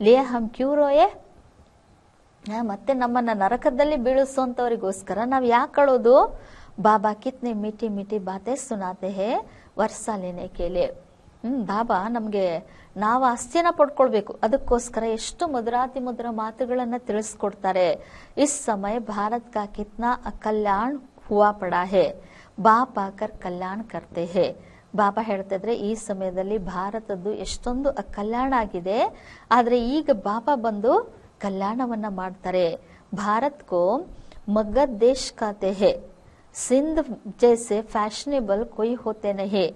ಲಿಯೇ ಹಮ್ ಕ್ಯೂ ರೋಯೆ. ಮತ್ತೆ ನಮ್ಮನ್ನ ನರಕದಲ್ಲಿ ಬೀಳಿಸುವಂತವರಿಗೋಸ್ಕರ ನಾವ್ ಯಾಕೆ ಅಳೋದು. ಬಾಬಾ ಕಿತ್ನೆ ಮೀಟಿ ಮೀಟಿ ಬಾತೆ ಸುನಾತೆ ಹೇ ವರ್ಷ ಲೇನೆ ಕೇಲೆ. ಬಾಬಾ ನಮ್ಗೆ ನಾವು ಆಸ್ತಿಯನ್ನ ಪಡ್ಕೊಳ್ಬೇಕು, ಅದಕ್ಕೋಸ್ಕರ ಎಷ್ಟು ಮಧುರಾತಿ ಮಧುರ ಮಾತುಗಳನ್ನ ತಿಳಿಸ್ಕೊಡ್ತಾರೆ. ಇಸ್ ಸಮಯ ಭಾರತ್ ಕಾ ಕಿತ್ನಾ ಅಕಲ್ಯಾಣ್ ಹುವಾ ಪಡಾ ಹೇ, ಬಾಪ್ ಆಕರ್ ಕಲ್ಯಾಣ್ ಕರ್ತೆ ಹೇ. ಬಾಬಾ ಹೇಳ್ತಿದ್ರೆ ಈ ಸಮಯದಲ್ಲಿ ಭಾರತದ್ದು ಎಷ್ಟೊಂದು ಅಕಲ್ಯಾಣ ಆಗಿದೆ, ಆದ್ರೆ ಈಗ ಬಾಬಾ ಬಂದು ಕಲ್ಯಾಣವನ್ನ ಮಾಡ್ತಾರೆ. ಭಾರತ್ ಕೋ ಮಗಧ ದೇಶ್ ಕಾತೆ ಹೇ, ಸಿಂಧ್ ಜೈಸೆ ಫ್ಯಾಷನೇಬಲ್ ಕೊಯ್ ಹೋತೆ ನಹಿ.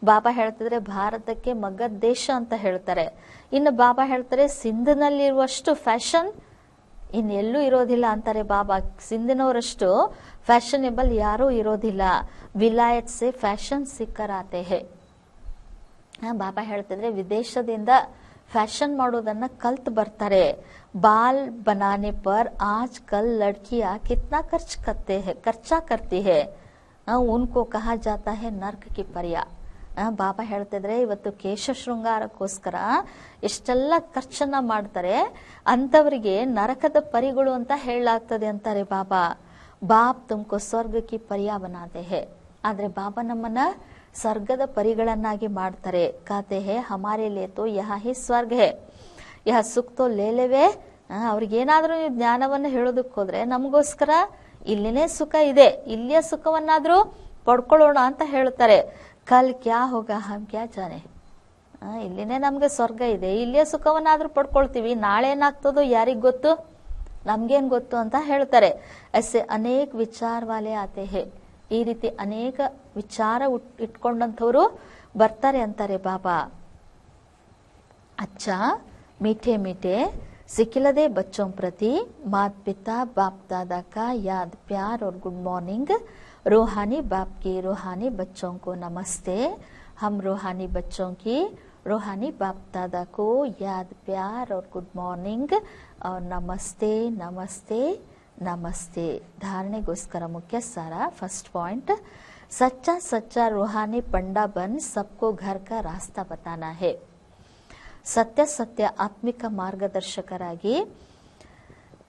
ಬಾಬಾ ಹೇಳ್ತಿದ್ರೆ ಭಾರತಕ್ಕೆ ಮಗಧ ದೇಶ ಅಂತ ಹೇಳ್ತಾರೆ. ಇನ್ನು ಬಾಬಾ ಹೇಳ್ತಾರೆ ಸಿಂಧ್ನಲ್ಲಿರುವಷ್ಟು ಫ್ಯಾಷನ್ ಇನ್ನೆಲ್ಲೂ ಇರೋದಿಲ್ಲ ಅಂತಾರೆ ಬಾಬಾ. ಸಿಂಧಿನವರಷ್ಟು ಫ್ಯಾಷನೇಬಲ್ ಯಾರೂ ಇರೋದಿಲ್ಲ. ವಿಲಾಯತ್ ಸೆ ಫ್ಯಾಷನ್ ಸಿಕ್ಕರಾತೆ ಹೇ. ಬಾಬಾ ಹೇಳ್ತಿದ್ರೆ ವಿದೇಶದಿಂದ ಫ್ಯಾಷನ್ ಮಾಡೋದನ್ನ ಕಲ್ತ್ ಬರ್ತಾರೆ. ಬಾಲ್ ಬನಾನೆ ಪರ್ ಆಜ್ ಕಲ್ ಲಡ್ಕಿಯಾ ಕಿತ್ನಾ ಖರ್ಚಾ ಕರ್ತಿ ಹೇ, ಉನ್ಕೋ ಕಹಾ ಜಾತಾ ಹೇ ನರ್ಕ ಕಿ ಪರಿಯಾ. ಬಾಬಾ ಹೇಳ್ತಿದ್ರೆ ಇವತ್ತು ಕೇಶ ಶೃಂಗಾರಕ್ಕೋಸ್ಕರ ಎಷ್ಟೆಲ್ಲ ಖರ್ಚನ್ನ ಮಾಡ್ತಾರೆ, ಅಂತವರಿಗೆ ನರಕದ ಪರಿಗಳು ಅಂತ ಹೇಳಲಾಗ್ತದೆ ಅಂತಾರೆ ಬಾಬಾ. ಬಾಪ್ ತುಮಕೋ ಸ್ವರ್ಗ ಕಿ ಪರಿಯ ಬನಾತೆ ಹೇ. ಆದ್ರೆ ಬಾಬಾ ನಮ್ಮನ್ನ ಸ್ವರ್ಗದ ಪರಿಗಳನ್ನಾಗಿ ಮಾಡ್ತಾರೆ. ಕಾತೆ ಹೇ ಹಮಾರೆ ಲೇ ತೋ ಯಹ ಹಿ ಸ್ವರ್ಗ ಹೇ, ಯಹ ಸುಖ ತೋ ಲೇಲೇವೆ. ಅವ್ರಿಗೇನಾದ್ರೂ ನೀವು ಜ್ಞಾನವನ್ನು ಹೇಳೋದಕ್ಕೆ ಹೋದ್ರೆ ನಮಗೋಸ್ಕರ ಇಲ್ಲಿನೇ ಸುಖ ಇದೆ, ಇಲ್ಲಿಯ ಸುಖವನ್ನಾದ್ರೂ ಪಡ್ಕೊಳ್ಳೋಣ ಅಂತ ಹೇಳ್ತಾರೆ. ಕಲ್ ಕ್ಯಾ ಹೋಗ ಹಮ್ ಕ್ಯಾ ಜಾನೆ. ಇಲ್ಲಿನೇ ನಮ್ಗೆ ಸ್ವರ್ಗ ಇದೆ, ಇಲ್ಲಿಯ ಸುಖವನ್ನಾದ್ರೂ ಪಡ್ಕೊಳ್ತೀವಿ, ನಾಳೆ ಏನಾಗ್ತದೋ ಯಾರಿಗ್ ಗೊತ್ತು, ನಮ್ಗೇನ್ ಗೊತ್ತು ಅಂತ ಹೇಳ್ತಾರೆ. ಐಸೆ ಅನೇಕ ವಿಚಾರ ವಾಲೆ ಆತೆ ಹೇ. ಈ ರೀತಿ ಅನೇಕ ವಿಚಾರ ಇಟ್ಕೊಂಡಂಥವ್ರು ಬರ್ತಾರೆ ಅಂತಾರೆ ಬಾಬಾ. ಅಚ್ಚಾ मीठे मीठे सिखिलदे बच्चों प्रति माता पिता बाप दादा का याद प्यार और गुड मॉर्निंग. रूहानी बाप की रूहानी बच्चों को नमस्ते. हम रूहानी बच्चों की रूहानी बाप दादा को याद प्यार और गुड मॉर्निंग और नमस्ते नमस्ते नमस्ते. धारणेಗೋಸ್ಕರ मुख्य सारा फर्स्ट पॉइंट, सच्चा सच्चा रूहानी पंडा बन सबको घर का रास्ता बताना है. ಸತ್ಯ ಸತ್ಯ ಆತ್ಮಿಕ ಮಾರ್ಗದರ್ಶಕರಾಗಿ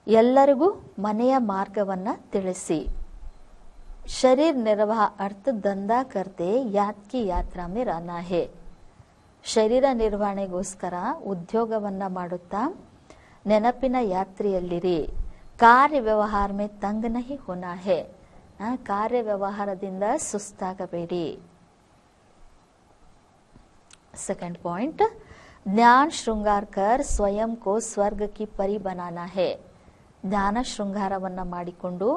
ಎಲ್ಲರಿಗೂ ಮನೆಯ ಮಾರ್ಗವನ್ನ ತಿಳಿಸಿ. ಶರೀರ ನಿರ್ವಾಹ ಅರ್ಥ ದಂಧಾ ಕರ್ತೆ ಯಾದ್ ಕಿ ಯಾತ್ರಾ ಮೇ ರಹನಾ ಹೇ. ಶರೀರ ನಿರ್ವಹಣೆಗೋಸ್ಕರ ಉದ್ಯೋಗವನ್ನ ಮಾಡುತ್ತಾ ನೆನಪಿನ ಯಾತ್ರೆಯಲ್ಲಿರಿ. ಕಾರ್ಯ ವ್ಯವಹಾರ ಮೇ ತಂಗ್ ನಹಿ ಹೋನಾ ಹೇ. ಕಾರ್ಯ ವ್ಯವಹಾರದಿಂದ ಸುಸ್ತಾಗಬೇಡಿ. ಸೆಕೆಂಡ್ ಪಾಯಿಂಟ್, ಜ್ಞಾನ ಶೃಂಗಾರ ಕರ್ ಸ್ವಯಂ ಕೋ ಸ್ವರ್ಗ ಕಿ ಪರಿ ಬನಾನಾ ಹೇ. ಜ್ಞಾನ ಶೃಂಗಾರವನ್ನ ಮಾಡಿಕೊಂಡು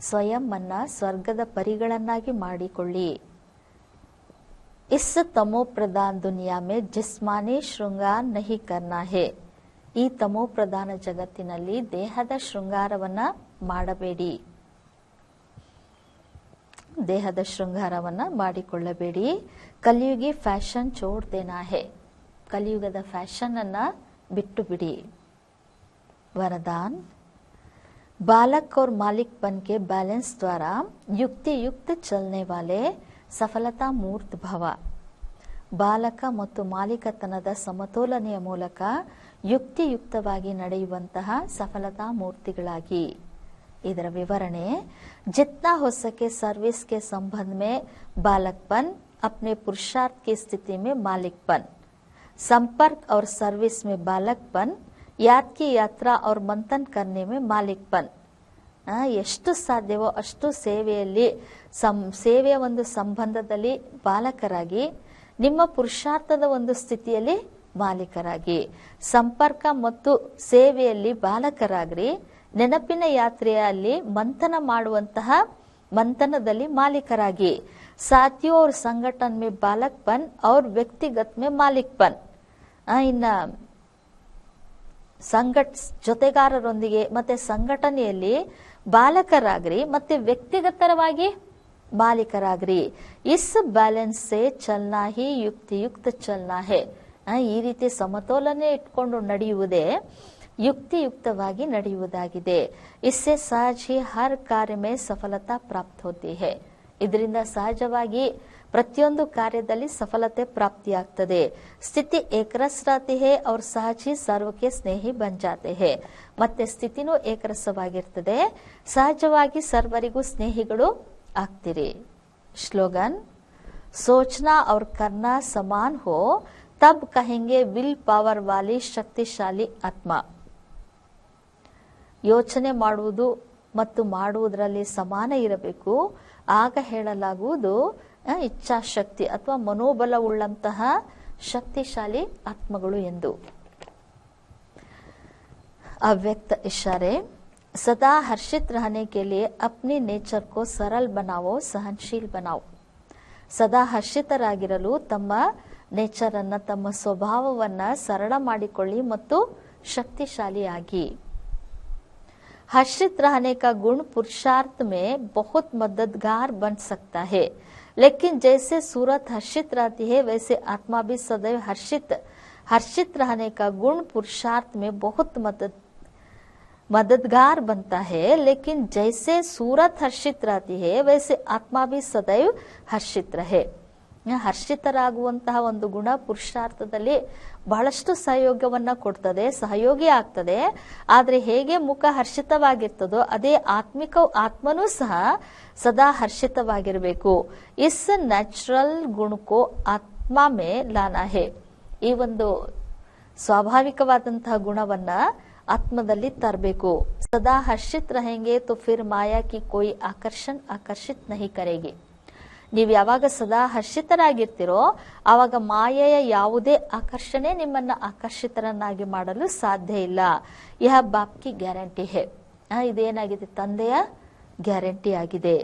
ಸ್ವಯಂ ಅನ್ನ ಸ್ವರ್ಗದ ಪರಿಗಳನ್ನಾಗಿ ಮಾಡಿಕೊಳ್ಳಿ. ಇಸ್ ತಮೋ ಪ್ರಧಾನ ದುನಿಯಾ ಮೇ ಜಿಸ್ಮಾನಿ ಶೃಂಗಾರ ನಹಿ ಕರ್ನಾ ಹೇ. ಈ ತಮೋ ಪ್ರಧಾನ ಜಗತ್ತಿನಲ್ಲಿ ದೇಹದ ಶೃಂಗಾರವನ್ನ ಮಾಡಬೇಡಿ, ದೇಹದ ಶೃಂಗಾರವನ್ನ ಮಾಡಿಕೊಳ್ಳಬೇಡಿ. ಕಲಿಯುಗಿ ಫ್ಯಾಷನ್ ಚೋಡ್ ದೇನಾ ಹೇ. ಕಲಿಯುಗದ ಫ್ಯಾಷನ್ ಅನ್ನ ಬಿಟ್ಟು ಬಿಡಿ. वरदान, बालक और मालिक बन के बैलेंस द्वारा युक्ति युक्त चलने वाले सफलता मूर्त भव. ಬಾಲಕ ಮತ್ತು ಮಾಲೀಕತನದ ಸಮತೋಲನೆಯ ಮೂಲಕ ಯುಕ್ತಿಯುಕ್ತವಾಗಿ ನಡೆಯುವಂತಹ ಸಫಲತಾ ಮೂರ್ತಿಗಳಾಗಿ. ಇದರ ವಿವರಣೆ, जितना हो सके सर्विस के संबंध में बालकपन, अपने पुरुषार्थ की स्थिति में मालिकपन, संपर्क और सर्विस में बालकपन, याद की यात्रा और मंथन करने में मालिकपन. ಎಷ್ಟು ಸಾಧ್ಯವೋ ಅಷ್ಟು ಸೇವೆಯಲ್ಲಿ ಸೇವೆಯ ಒಂದು ಸಂಬಂಧದಲ್ಲಿ ಬಾಲಕರಾಗಿ, ನಿಮ್ಮ ಪುರುಷಾರ್ಥದ ಒಂದು ಸ್ಥಿತಿಯಲ್ಲಿ ಮಾಲೀಕರಾಗಿ, ಸಂಪರ್ಕ ಮತ್ತು ಸೇವೆಯಲ್ಲಿ ಬಾಲಕರಾಗ್ರಿ, ನೆನಪಿನ ಯಾತ್ರೆಯಲ್ಲಿ ಮಂಥನ ಮಾಡುವಂತಹ ಮಂಥನದಲ್ಲಿ ಮಾಲೀಕರಾಗಿ. ಸಾಥಿಯೋ और संगठन में बालकपन और व्यक्तिगत में मालिकपन. ಇನ್ನ ಜೊತೆಗಾರರೊಂದಿಗೆ ಮತ್ತೆ ಸಂಘಟನೆಯಲ್ಲಿ ಬಾಲಕರಾಗ್ರಿ ಮತ್ತೆ ವ್ಯಕ್ತಿಗತವಾಗಿ ಮಾಲೀಕರಾಗ್ರಿ. ಇಸ್ ಬ್ಯಾಲೆನ್ಸ್ ಸೇ ಚಲ್ನಾ ಹಿ ಯುಕ್ತಿಯುಕ್ತ ಚಲ್ನಾ ಹೇ. ಈ ರೀತಿ ಸಮತೋಲನೆ ಇಟ್ಕೊಂಡು ನಡೆಯುವುದೇ ಯುಕ್ತಿಯುಕ್ತವಾಗಿ ನಡೆಯುವುದಾಗಿದೆ. ಇಸ್ಸೆ ಸಹಜ ಹಿ ಹರ್ ಕಾರ್ಯ ಮೇ ಸಫಲತಾ ಪ್ರಾಪ್ತ ಹೋತಿ ಹೇ. ಇದರಿಂದ ಸಹಜವಾಗಿ ಪ್ರತಿಯೊಂದು ಕಾರ್ಯದಲ್ಲಿ ಸಫಲತೆ ಪ್ರಾಪ್ತಿಯಾಗ್ತದೆ. ಸ್ಥಿತಿ ಏಕರಸ್ रहती है और सहज ही सर्व के स्नेही बन जाते हैं. ಮತ್ತೆ ಸ್ಥಿತಿನೂ ಏಕರಸವಾಗಿರ್ತದೆ, ಸಹಜವಾಗಿ ಸರ್ವರಿಗೂ ಸ್ನೇಹಿಗಳು ಆಗ್ತಿರಿ. ಸ್ಲೋಗನ್, सोचना और करना समान हो तब कहेंगे विल पावर वाली ಶಕ್ತಿಶಾಲಿ ಆತ್ಮ. ಯೋಚನೆ ಮಾಡುವುದು ಮತ್ತು ಮಾಡುವುದರಲ್ಲಿ ಸಮಾನ ಇರಬೇಕು, ಆಗ ಹೇಳಲಾಗುವುದು ಇಚ್ಛಾಶಕ್ತಿ ಅಥವಾ ಮನೋಬಲವುಳ್ಳಂತಹ ಶಕ್ತಿಶಾಲಿ ಆತ್ಮಗಳು ಎಂದು. अव्यक्त इशारे, सदा हर्षित रहने के लिए अपनी नेचर को सरल बनाओ, सहनशील बनाओ. ಸದಾ ಹರ್ಷಿತರಾಗಿರಲು ತಮ್ಮ ನೇಚರ್ ಅನ್ನ, ತಮ್ಮ ಸ್ವಭಾವವನ್ನ ಸರಳ ಮಾಡಿಕೊಳ್ಳಿ ಮತ್ತು ಶಕ್ತಿಶಾಲಿಯಾಗಿ. हर्षित रहने का गुण पुरुषार्थ में बहुत मददगार बन सकता है, लेकिन जैसे सूरत हर्षित रहती है वैसे आत्मा भी सदैव हर्षित रहने का गुण पुरुषार्थ में बहुत मददगार बनता है, लेकिन जैसे सूरत हर्षित रहती है वैसे आत्मा भी सदैव हर्षित रहे. ಹರ್ಷಿತರಾಗುವಂತಹ ಒಂದು ಗುಣ ಪುರುಷಾರ್ಥದಲ್ಲಿ ಬಹಳಷ್ಟು ಸಹಯೋಗವನ್ನ ಕೊಡ್ತದೆ, ಸಹಯೋಗಿ ಆಗ್ತದೆ. ಆದ್ರೆ ಹೇಗೆ ಮುಖ ಹರ್ಷಿತವಾಗಿರ್ತದೋ ಅದೇ ಆತ್ಮನೂ ಸಹ ಸದಾ ಹರ್ಷಿತವಾಗಿರಬೇಕು. ಇಸ್ ನ್ಯಾಚುರಲ್ ಗುಣಕೋ ಆತ್ಮ ಮೇ ಲಾನಾ ಹೇ. ಈ ಒಂದು ಸ್ವಾಭಾವಿಕವಾದಂತಹ ಗುಣವನ್ನ ಆತ್ಮದಲ್ಲಿ ತರಬೇಕು. ಸದಾ ಹರ್ಷಿತ್ रहेंगे तो फिर माया की कोई ಆಕರ್ಷಿತ್ नहीं करेगी. ನೀವು ಯಾವಾಗ ಸದಾ ಹರ್ಷಿತರಾಗಿರ್ತೀರೋ ಆವಾಗ ಮಾಯೆಯ ಯಾವುದೇ ಆಕರ್ಷಣೆ ನಿಮ್ಮನ್ನ ಆಕರ್ಷಿತರನ್ನಾಗಿ ಮಾಡಲು ಸಾಧ್ಯ ಇಲ್ಲ. ಯಹ ಬಾಪ್ಕಿ ಗ್ಯಾರಂಟಿ ಹೇ. ಇದೇನಾಗಿದೆ, ತಂದೆಯ ಗ್ಯಾರಂಟಿ ಆಗಿದೆ.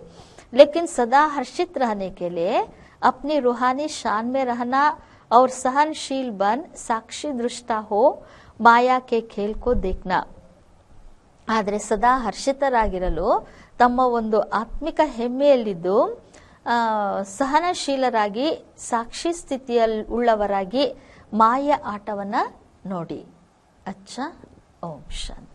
लेकिन सदा हर्षित रहने के लिए अपनी रूहानी शान में रहना और सहनशील बन साक्षी दृष्टा हो ಮಾಯಾ ಕೆ ಖೇಲ್ ಕೋ ದೇಖ್ನಾ. ಆದರೆ ಸದಾ ಹರ್ಷಿತರಾಗಿರಲು ತಮ್ಮ ಒಂದು ಆತ್ಮಿಕ ಹೆಮ್ಮೆಯಲ್ಲಿದ್ದು ಸಹನಶೀಲರಾಗಿ ಸಾಕ್ಷಿ ಸ್ಥಿತಿಯಲ್ಲಿ ಉಳ್ಳವರಾಗಿ ಮಾಯ ಆಟವನ್ನ ನೋಡಿ. ಅಚ್ಚಾ, ಓಂ ಶಾಂತಿ.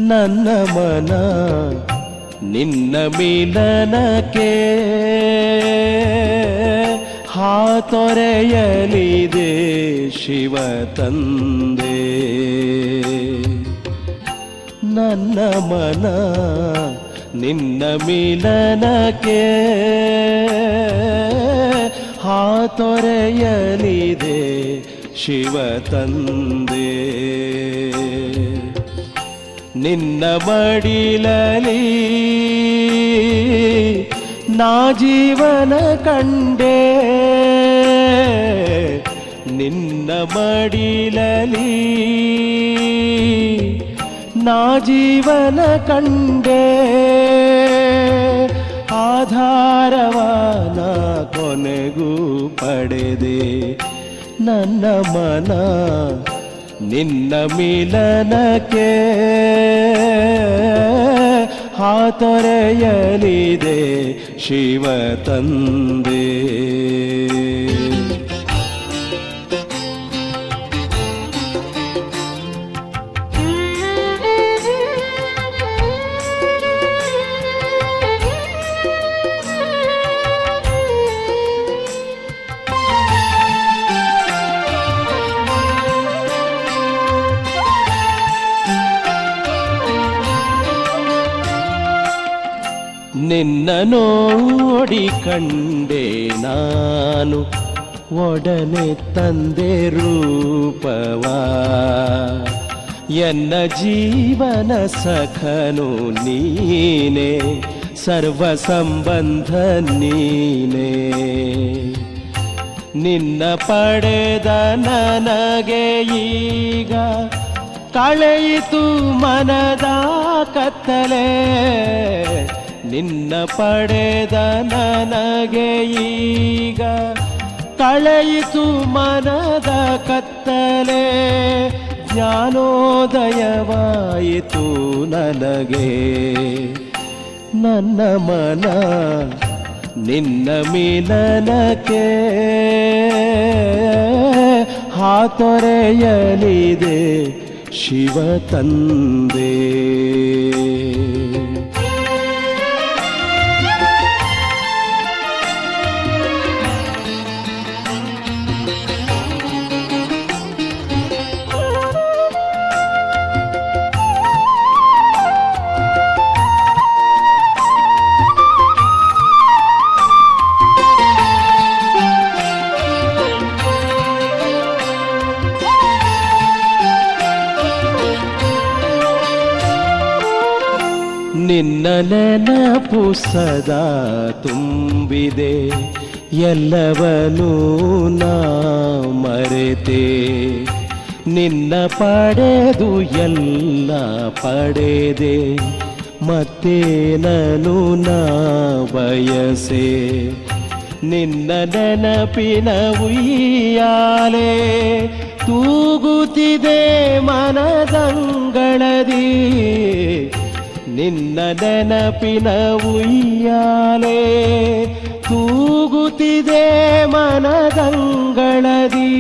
ನನ್ನ ಮನ ನಿನ್ನ ಮಿಲನಕ್ಕೆ ಹಾತೊರೆಯಲಿದೆ ಶಿವ ತಂದೆ. ನನ್ನ ಮನ ನಿನ್ನ ಮಿಲನಕ್ಕೆ ಹಾತೊರೆಯಲಿದೆ ಶಿವ ತಂದೆ. ನಿನ್ನ ಮಡಿಲಲಿ ನಾ ಜೀವನ ಕಂಡೆ, ನಿನ್ನ ಮಡಿಲಲಿ ನಾ ಜೀವನ ಕಂಡೆ. ಆಧಾರವಾನ ಕೊನೆಗೂ ಪಡೆದೆ. ನನ್ನ ಮನ ನಿನ್ನ ಮಿಲನಕ್ಕೆ ಹಾತೊರೆಯಲಿದೆ ಶಿವ ತಂದೆ. ನಿನ್ನ ನೋಡಿ ಕಂಡೆ ನಾನು ಒಡನೆ ತಂದೆ ರೂಪವಾ. ಎನ್ನ ಜೀವನ ಸಖನು ನೀನೆ, ಸರ್ವ ಸಂಬಂಧ ನೀನೆ. ನಿನ್ನ ಪಡೆದ ನನಗೆ ಈಗ ಕಳೆಯಿತು ಮನದ ಕತ್ತಲೆ. ನಿನ್ನ ಪಡೆದ ನನಗೆ ಈಗ ಕಳೆಯಿತು ಮನದ ಕತ್ತಲೆ. ಜ್ಞಾನೋದಯವಾಯಿತು ನನಗೆ. ನನ್ನ ಮನ ನಿನ್ನ ಮಿಲನಕ್ಕೆ ಹಾತೊರೆಯಲಿದೆ ಶಿವ ತಂದೆ. ನಿನ್ನ ನೆನಪು ಸದಾ ತುಂಬಿದೆ, ಎಲ್ಲವನ್ನೂ ನಾ ಮರೆತೆ. ನಿನ್ನ ಪಡೆದು ಎಲ್ಲ ಪಡೆದೆ, ಮತ್ತೇನನು ನಾ ಬಯಸೆ. ನಿನ್ನ ನೆನಪಿನ ಉಯ್ಯಾಲೆ ತೂಗುತ್ತಿದೆ ಮನದಂಗಳದಿ. ನಿನ್ನ ನೆನಪಿನ ಉಯ್ಯಾಲೆ ತೂಗುತ್ತಿದೆ ಮನದಂಗಳದಿ.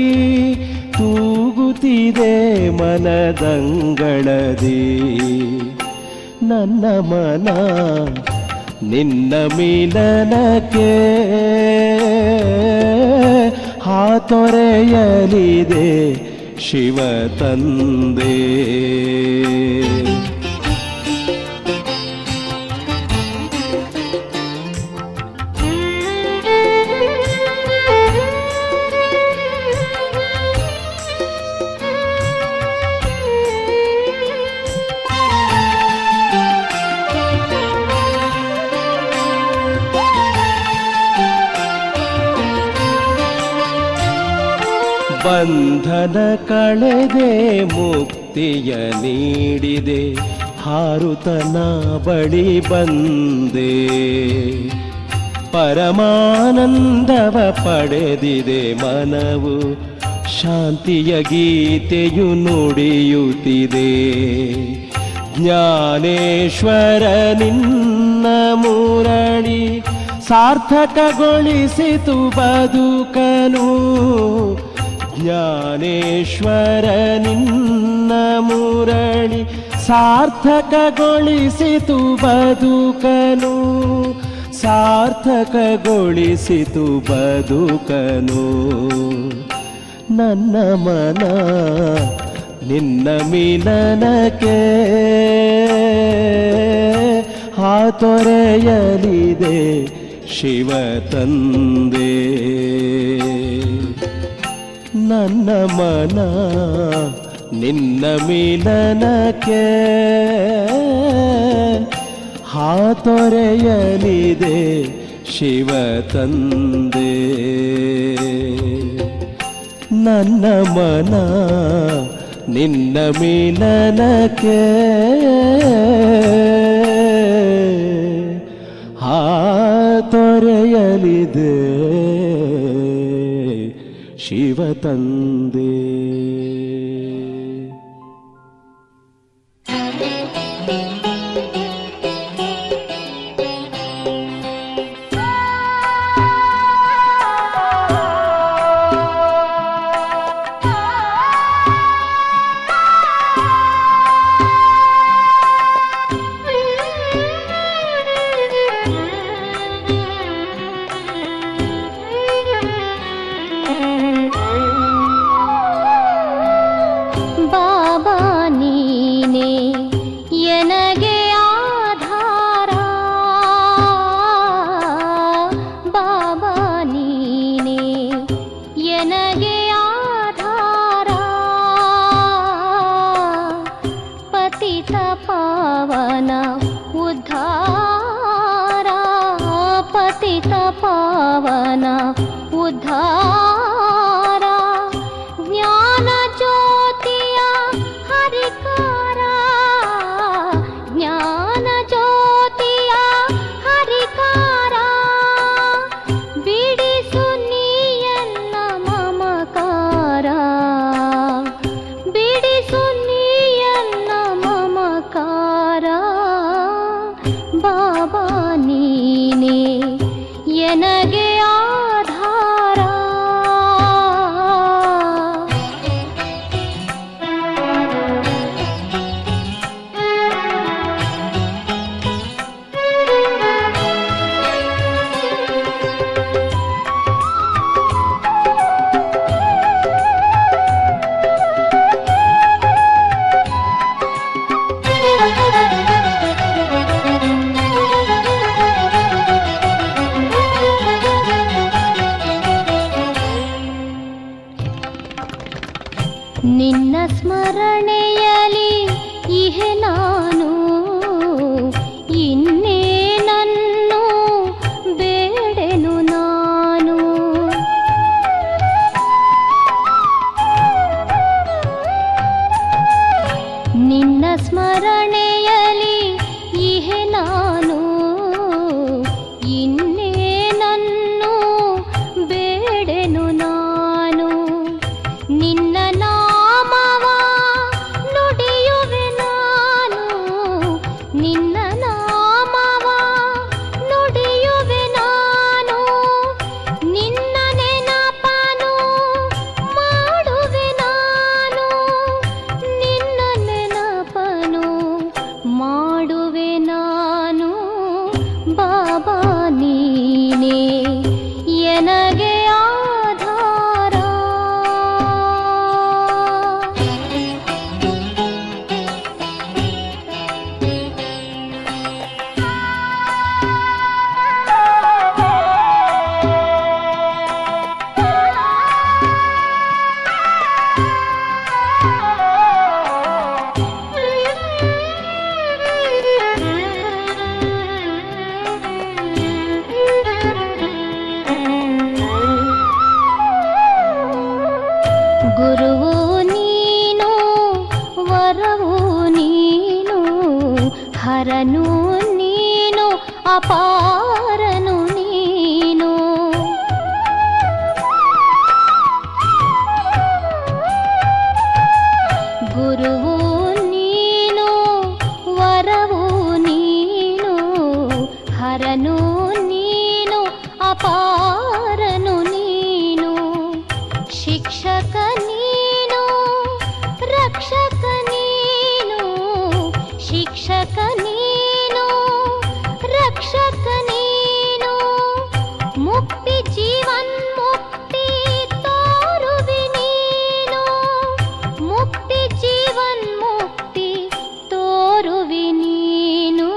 ತೂಗುತ್ತಿದೆ ಮನದಂಗಳದಿ. ನನ್ನ ಮನ ನಿನ್ನ ಮಿಲನಕ್ಕೆ ಹಾತೊರೆಯಲಿದೆ ಶಿವ ತಂದೆ. ಬಂಧನ ಕಳೆದೆ ಮುಕ್ತಿಯ ನೀಡಿದೆ, ಹಾರುತನ ಬಳಿ ಬಂದೆ. ಪರಮಾನಂದವ ಪಡೆದಿದೆ ಮನವು, ಶಾಂತಿಯ ಗೀತೆಯು ನುಡಿಯುತ್ತಿದೆ. ಜ್ಞಾನೇಶ್ವರ ನಿನ್ನ ಮುರಳಿ ಸಾರ್ಥಕಗೊಳಿಸಿತು ಬದುಕನು. ಜ್ಞಾನೇಶ್ವರ ನಿನ್ನ ಮುರಳಿ ಸಾರ್ಥಕಗೊಳಿಸಿತು ಬದುಕನು. ಸಾರ್ಥಕಗೊಳಿಸಿತು ಬದುಕನು. ನನ್ನ ಮನ ನಿನ್ನ ಮಿಲನಕ್ಕೆ ಹಾತೊರೆಯಲಿದೆ ಶಿವ ತಂದೆ. ನನ್ನ ಮನ ನಿನ್ನ ಮಿಲನಕ್ಕೆ ಹಾತೊರೆಯಲಿದೆ ಶಿವ ತಂದೆ. ನನ್ನ ಮನ ನಿನ್ನ ಮಿಲನಕ್ಕೆ ಹಾತೊರೆಯಲಿದೆ ಶಿವ ತಂದೆ. ಅಪಾರನು ನೀನು. ಗುರುವು ನೀನು, ವರವು ನೀನು, ಹರನು ನೀನು, ಅಪಾರನು ನೀನು. ಶಿಕ್ಷಕ ನೀನು, ರಕ್ಷಕ ನೀನು, ಶಿಕ್ಷಕ ನೀನು, ರಕ್ಷಕ ನೀನು. ಮುಕ್ತಿ ಜೀವನ್ಮುಕ್ತಿ ತೋರುವಿ ನೀನು, ಮುಕ್ತಿ ಜೀವನ್ಮುಕ್ತಿ ತೋರುವಿ ನೀನು.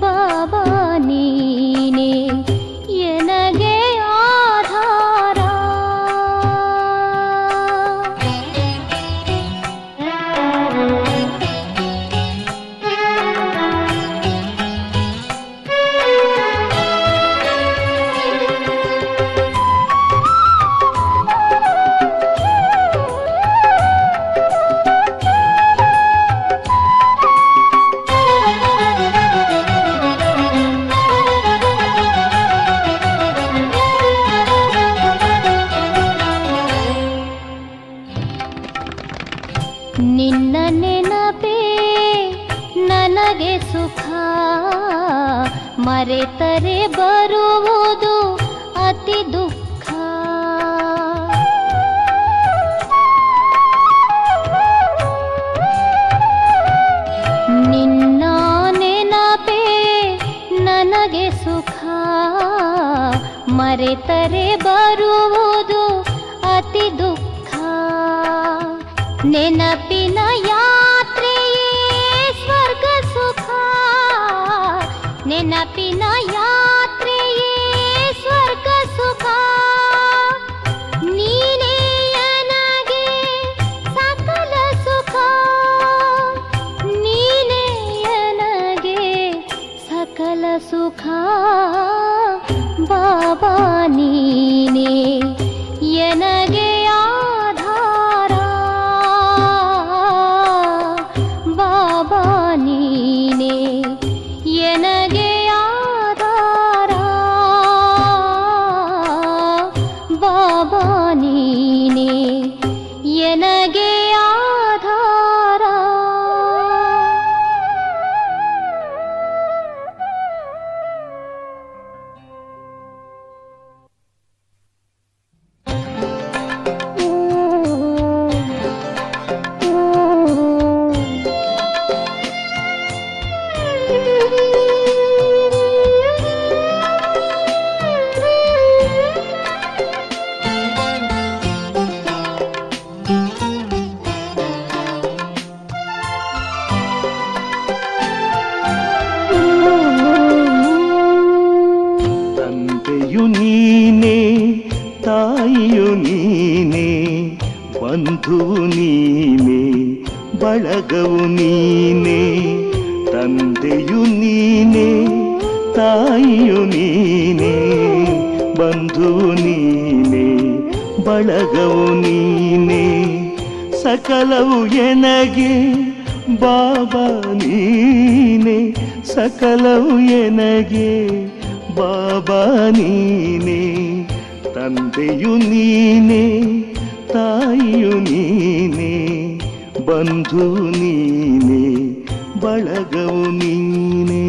ಬಾಬಾ ನೀನೇ ಎನಗೆ ಆಧಾರ. ನಿನ್ನ ನೆನಪೇ ನನಗೆ ಸುಖ, ಮರೆತರೆ ಬರುವುದು ಅತಿ ದುಃಖ. ನಿನ್ನ ನೆನಪೇ ನನಗೆ ಸುಖ, ಮರೆತರೆ ಬರುವುದು ಅತಿ ದುಃಖ. ನೆನಪಿನ ಯಾತ್ರೆಯೇ ಸ್ವರ್ಗ ಸುಖ, ನೆನಪಿನ ಯಾತ್ರೆಯೇ ಸ್ವರ್ಗ ಸುಖ. ನೀನೇ ನನಗೆ ಸಕಲ ಸುಖ, ನೀನೇ ನನಗೆ ಸಕಲ ಸುಖ. ಬಾಬಾ ನೀನೇ ಎನಗೆ ಆಧಾರ. ಬಾಬಾ ನೀನೇ ಎನಗೆ ಆಧಾರ. ಬಾಬಾ ನೀನೇ ಎನಗೆ ಆಧಾರ. ತಂದೆಯು ನೀನೇ, ತಾಯಿಯು ನೀನೇ, ಬಂಧುವು ನೀನೇ, ಬಳಗವು ನೀನೇ. ತಂದೆಯು ನೀನೇ, ತಾಯಿಯು ನೀನೇ, ಬಂಧುವು ನೀನೇ, ಬಳಗವು ನೀನೇ. ಸಕಲವು ಎನಗೆ ಬಾಬಾ ನೀನೇ, ಸಕಲವು ಎನಗೆ ಬಾಬಾ ನೀನೇ. ತಂದೆಯು ನೀನೇ, ತಾಯಿಯು ನೀನೇ, ಬಂಧು ನೀನೇ, ಬಳಗವು ನೀನೇ.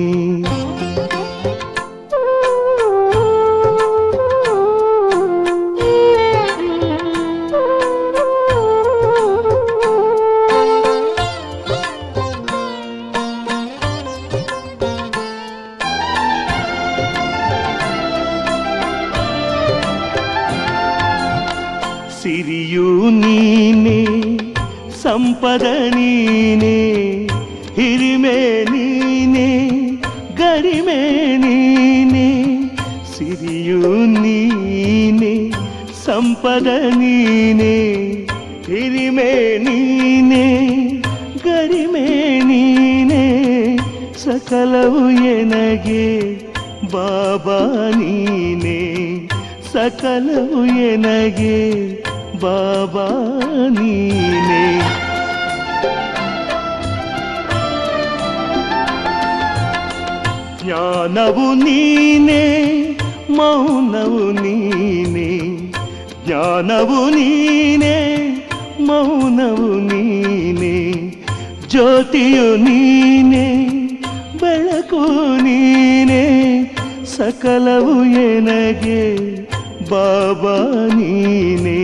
ಸಿರಿಯು ನೀನೇ, ಸಂಪದ ನೀನೇ, ಹಿರಿಮೆ ನೀನೇ, ಗರಿಮೆ ನೀನೇ. ಸಿರಿಯು ನೀನೇ, ಸಂಪದ ನೀನೇ, ಹಿರಿಮೆ ನೀನೇ, ಗರಿಮೆ ನೀನೇ. ಸಕಲವು ಎನಗೆ ಬಾಬಾ ನೀನೇ, ಸಕಲವು ಎನಗೆ ಬಾಬಾ ನೀನೇ. ಜ್ಞಾನವು ನೀನೇ ಮೌನವು ನೀನೇ, ಜ್ಞಾನವು ನೀನೇ ಮೌನವು ನೀನೇ, ಜ್ಯೋತಿಯು ನೀನೇ ಬೆಳಕು ನೀನೇ, ಸಕಲವು ಎನಗೆ ಬಾಬಾ ನೀನೇ,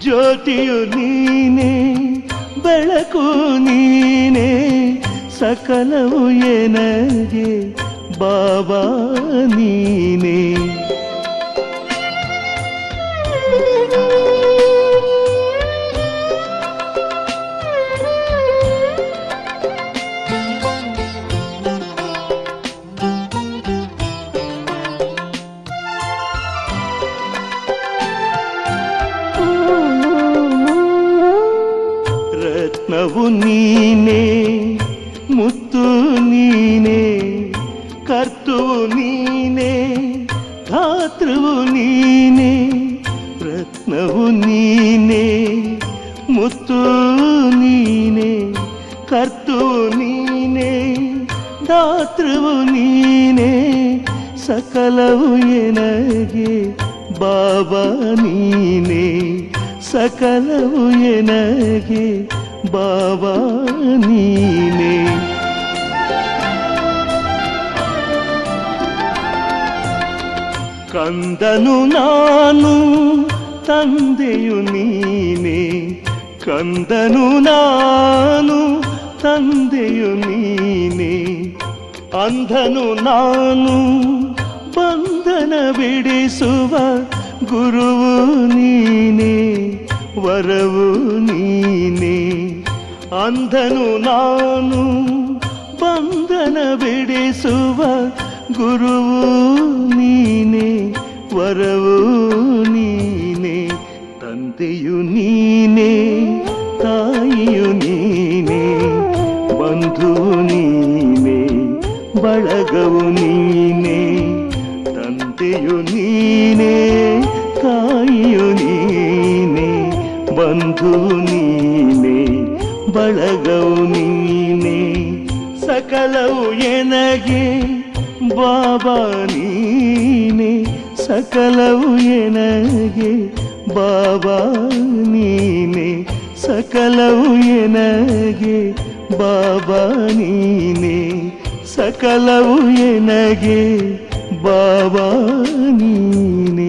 ಜ್ಯೋತಿಯು ನೀನೇ ಬೆಳಕು ನೀನೇ, ಸಕಲವು ಎನಗೆ ಬಾಬಾ ನೀನೇ. ರತ್ನವು ನೀನೇ ಮುತ್ತು ನೀನೇ, ಕರ್ತುವು ನೀನೇ ಧಾತೃವು ನೀನೇ, ರತ್ನವು ನೀನೇ ಮುತ್ತು ನೀನೇ, ಕರ್ತುವು ನೀನೇ ಧಾತೃವು ನೀನೇ, ಸಕಲವು ಎನಗೆ ಬಾಬಾ ನೀನೇ, ಸಕಲವು ಎನಗೆ ಬಾಬಾ ನೀನೇ. ಕಂದನು ನಾನು ತಂದೆಯು ನೀನೇ, ಕಂದನು ನಾನು ತಂದೆಯು ನೀನೇ, ಅಂಧನು ನಾನು ಬಂಧನ ಬಿಡಿಸುವ ಗುರುವು ನೀನೇ, ವರವು ನೀನೇ, ಅಂಧನು ನಾನು ಬಂಧನ ಬಿಡಿಸುವ ಗುರುವು ನೀನೇ, ವರವು ನೀನೇ, ತಂದೆಯು ನೀನೇ ತಾಯಿಯು ನೀನೇ, ಬಂಧುವು ನೀನೇ ಬಳಗವು ನೀನೇ, ತಂದೆಯು ನೀನೇ ತಾಯಿಯು ನೀನೇ, ಬಂಧುವು ನೀನೇ ಬಳಗವು ನೀನೇ, ಸಕಲವು ಎನಗೆ ಬಾಬಾ ನೀನೇ, ಸಕಲವು ಎನಗೆ ಬಾಬಾ ನೀನೇ, ಸಕಲವು ಎನಗೆ ಬಾಬಾ ನೀನೇ, ಸಕಲವು ಎನಗೆ ಬಾಬಾ ನೀನೇ.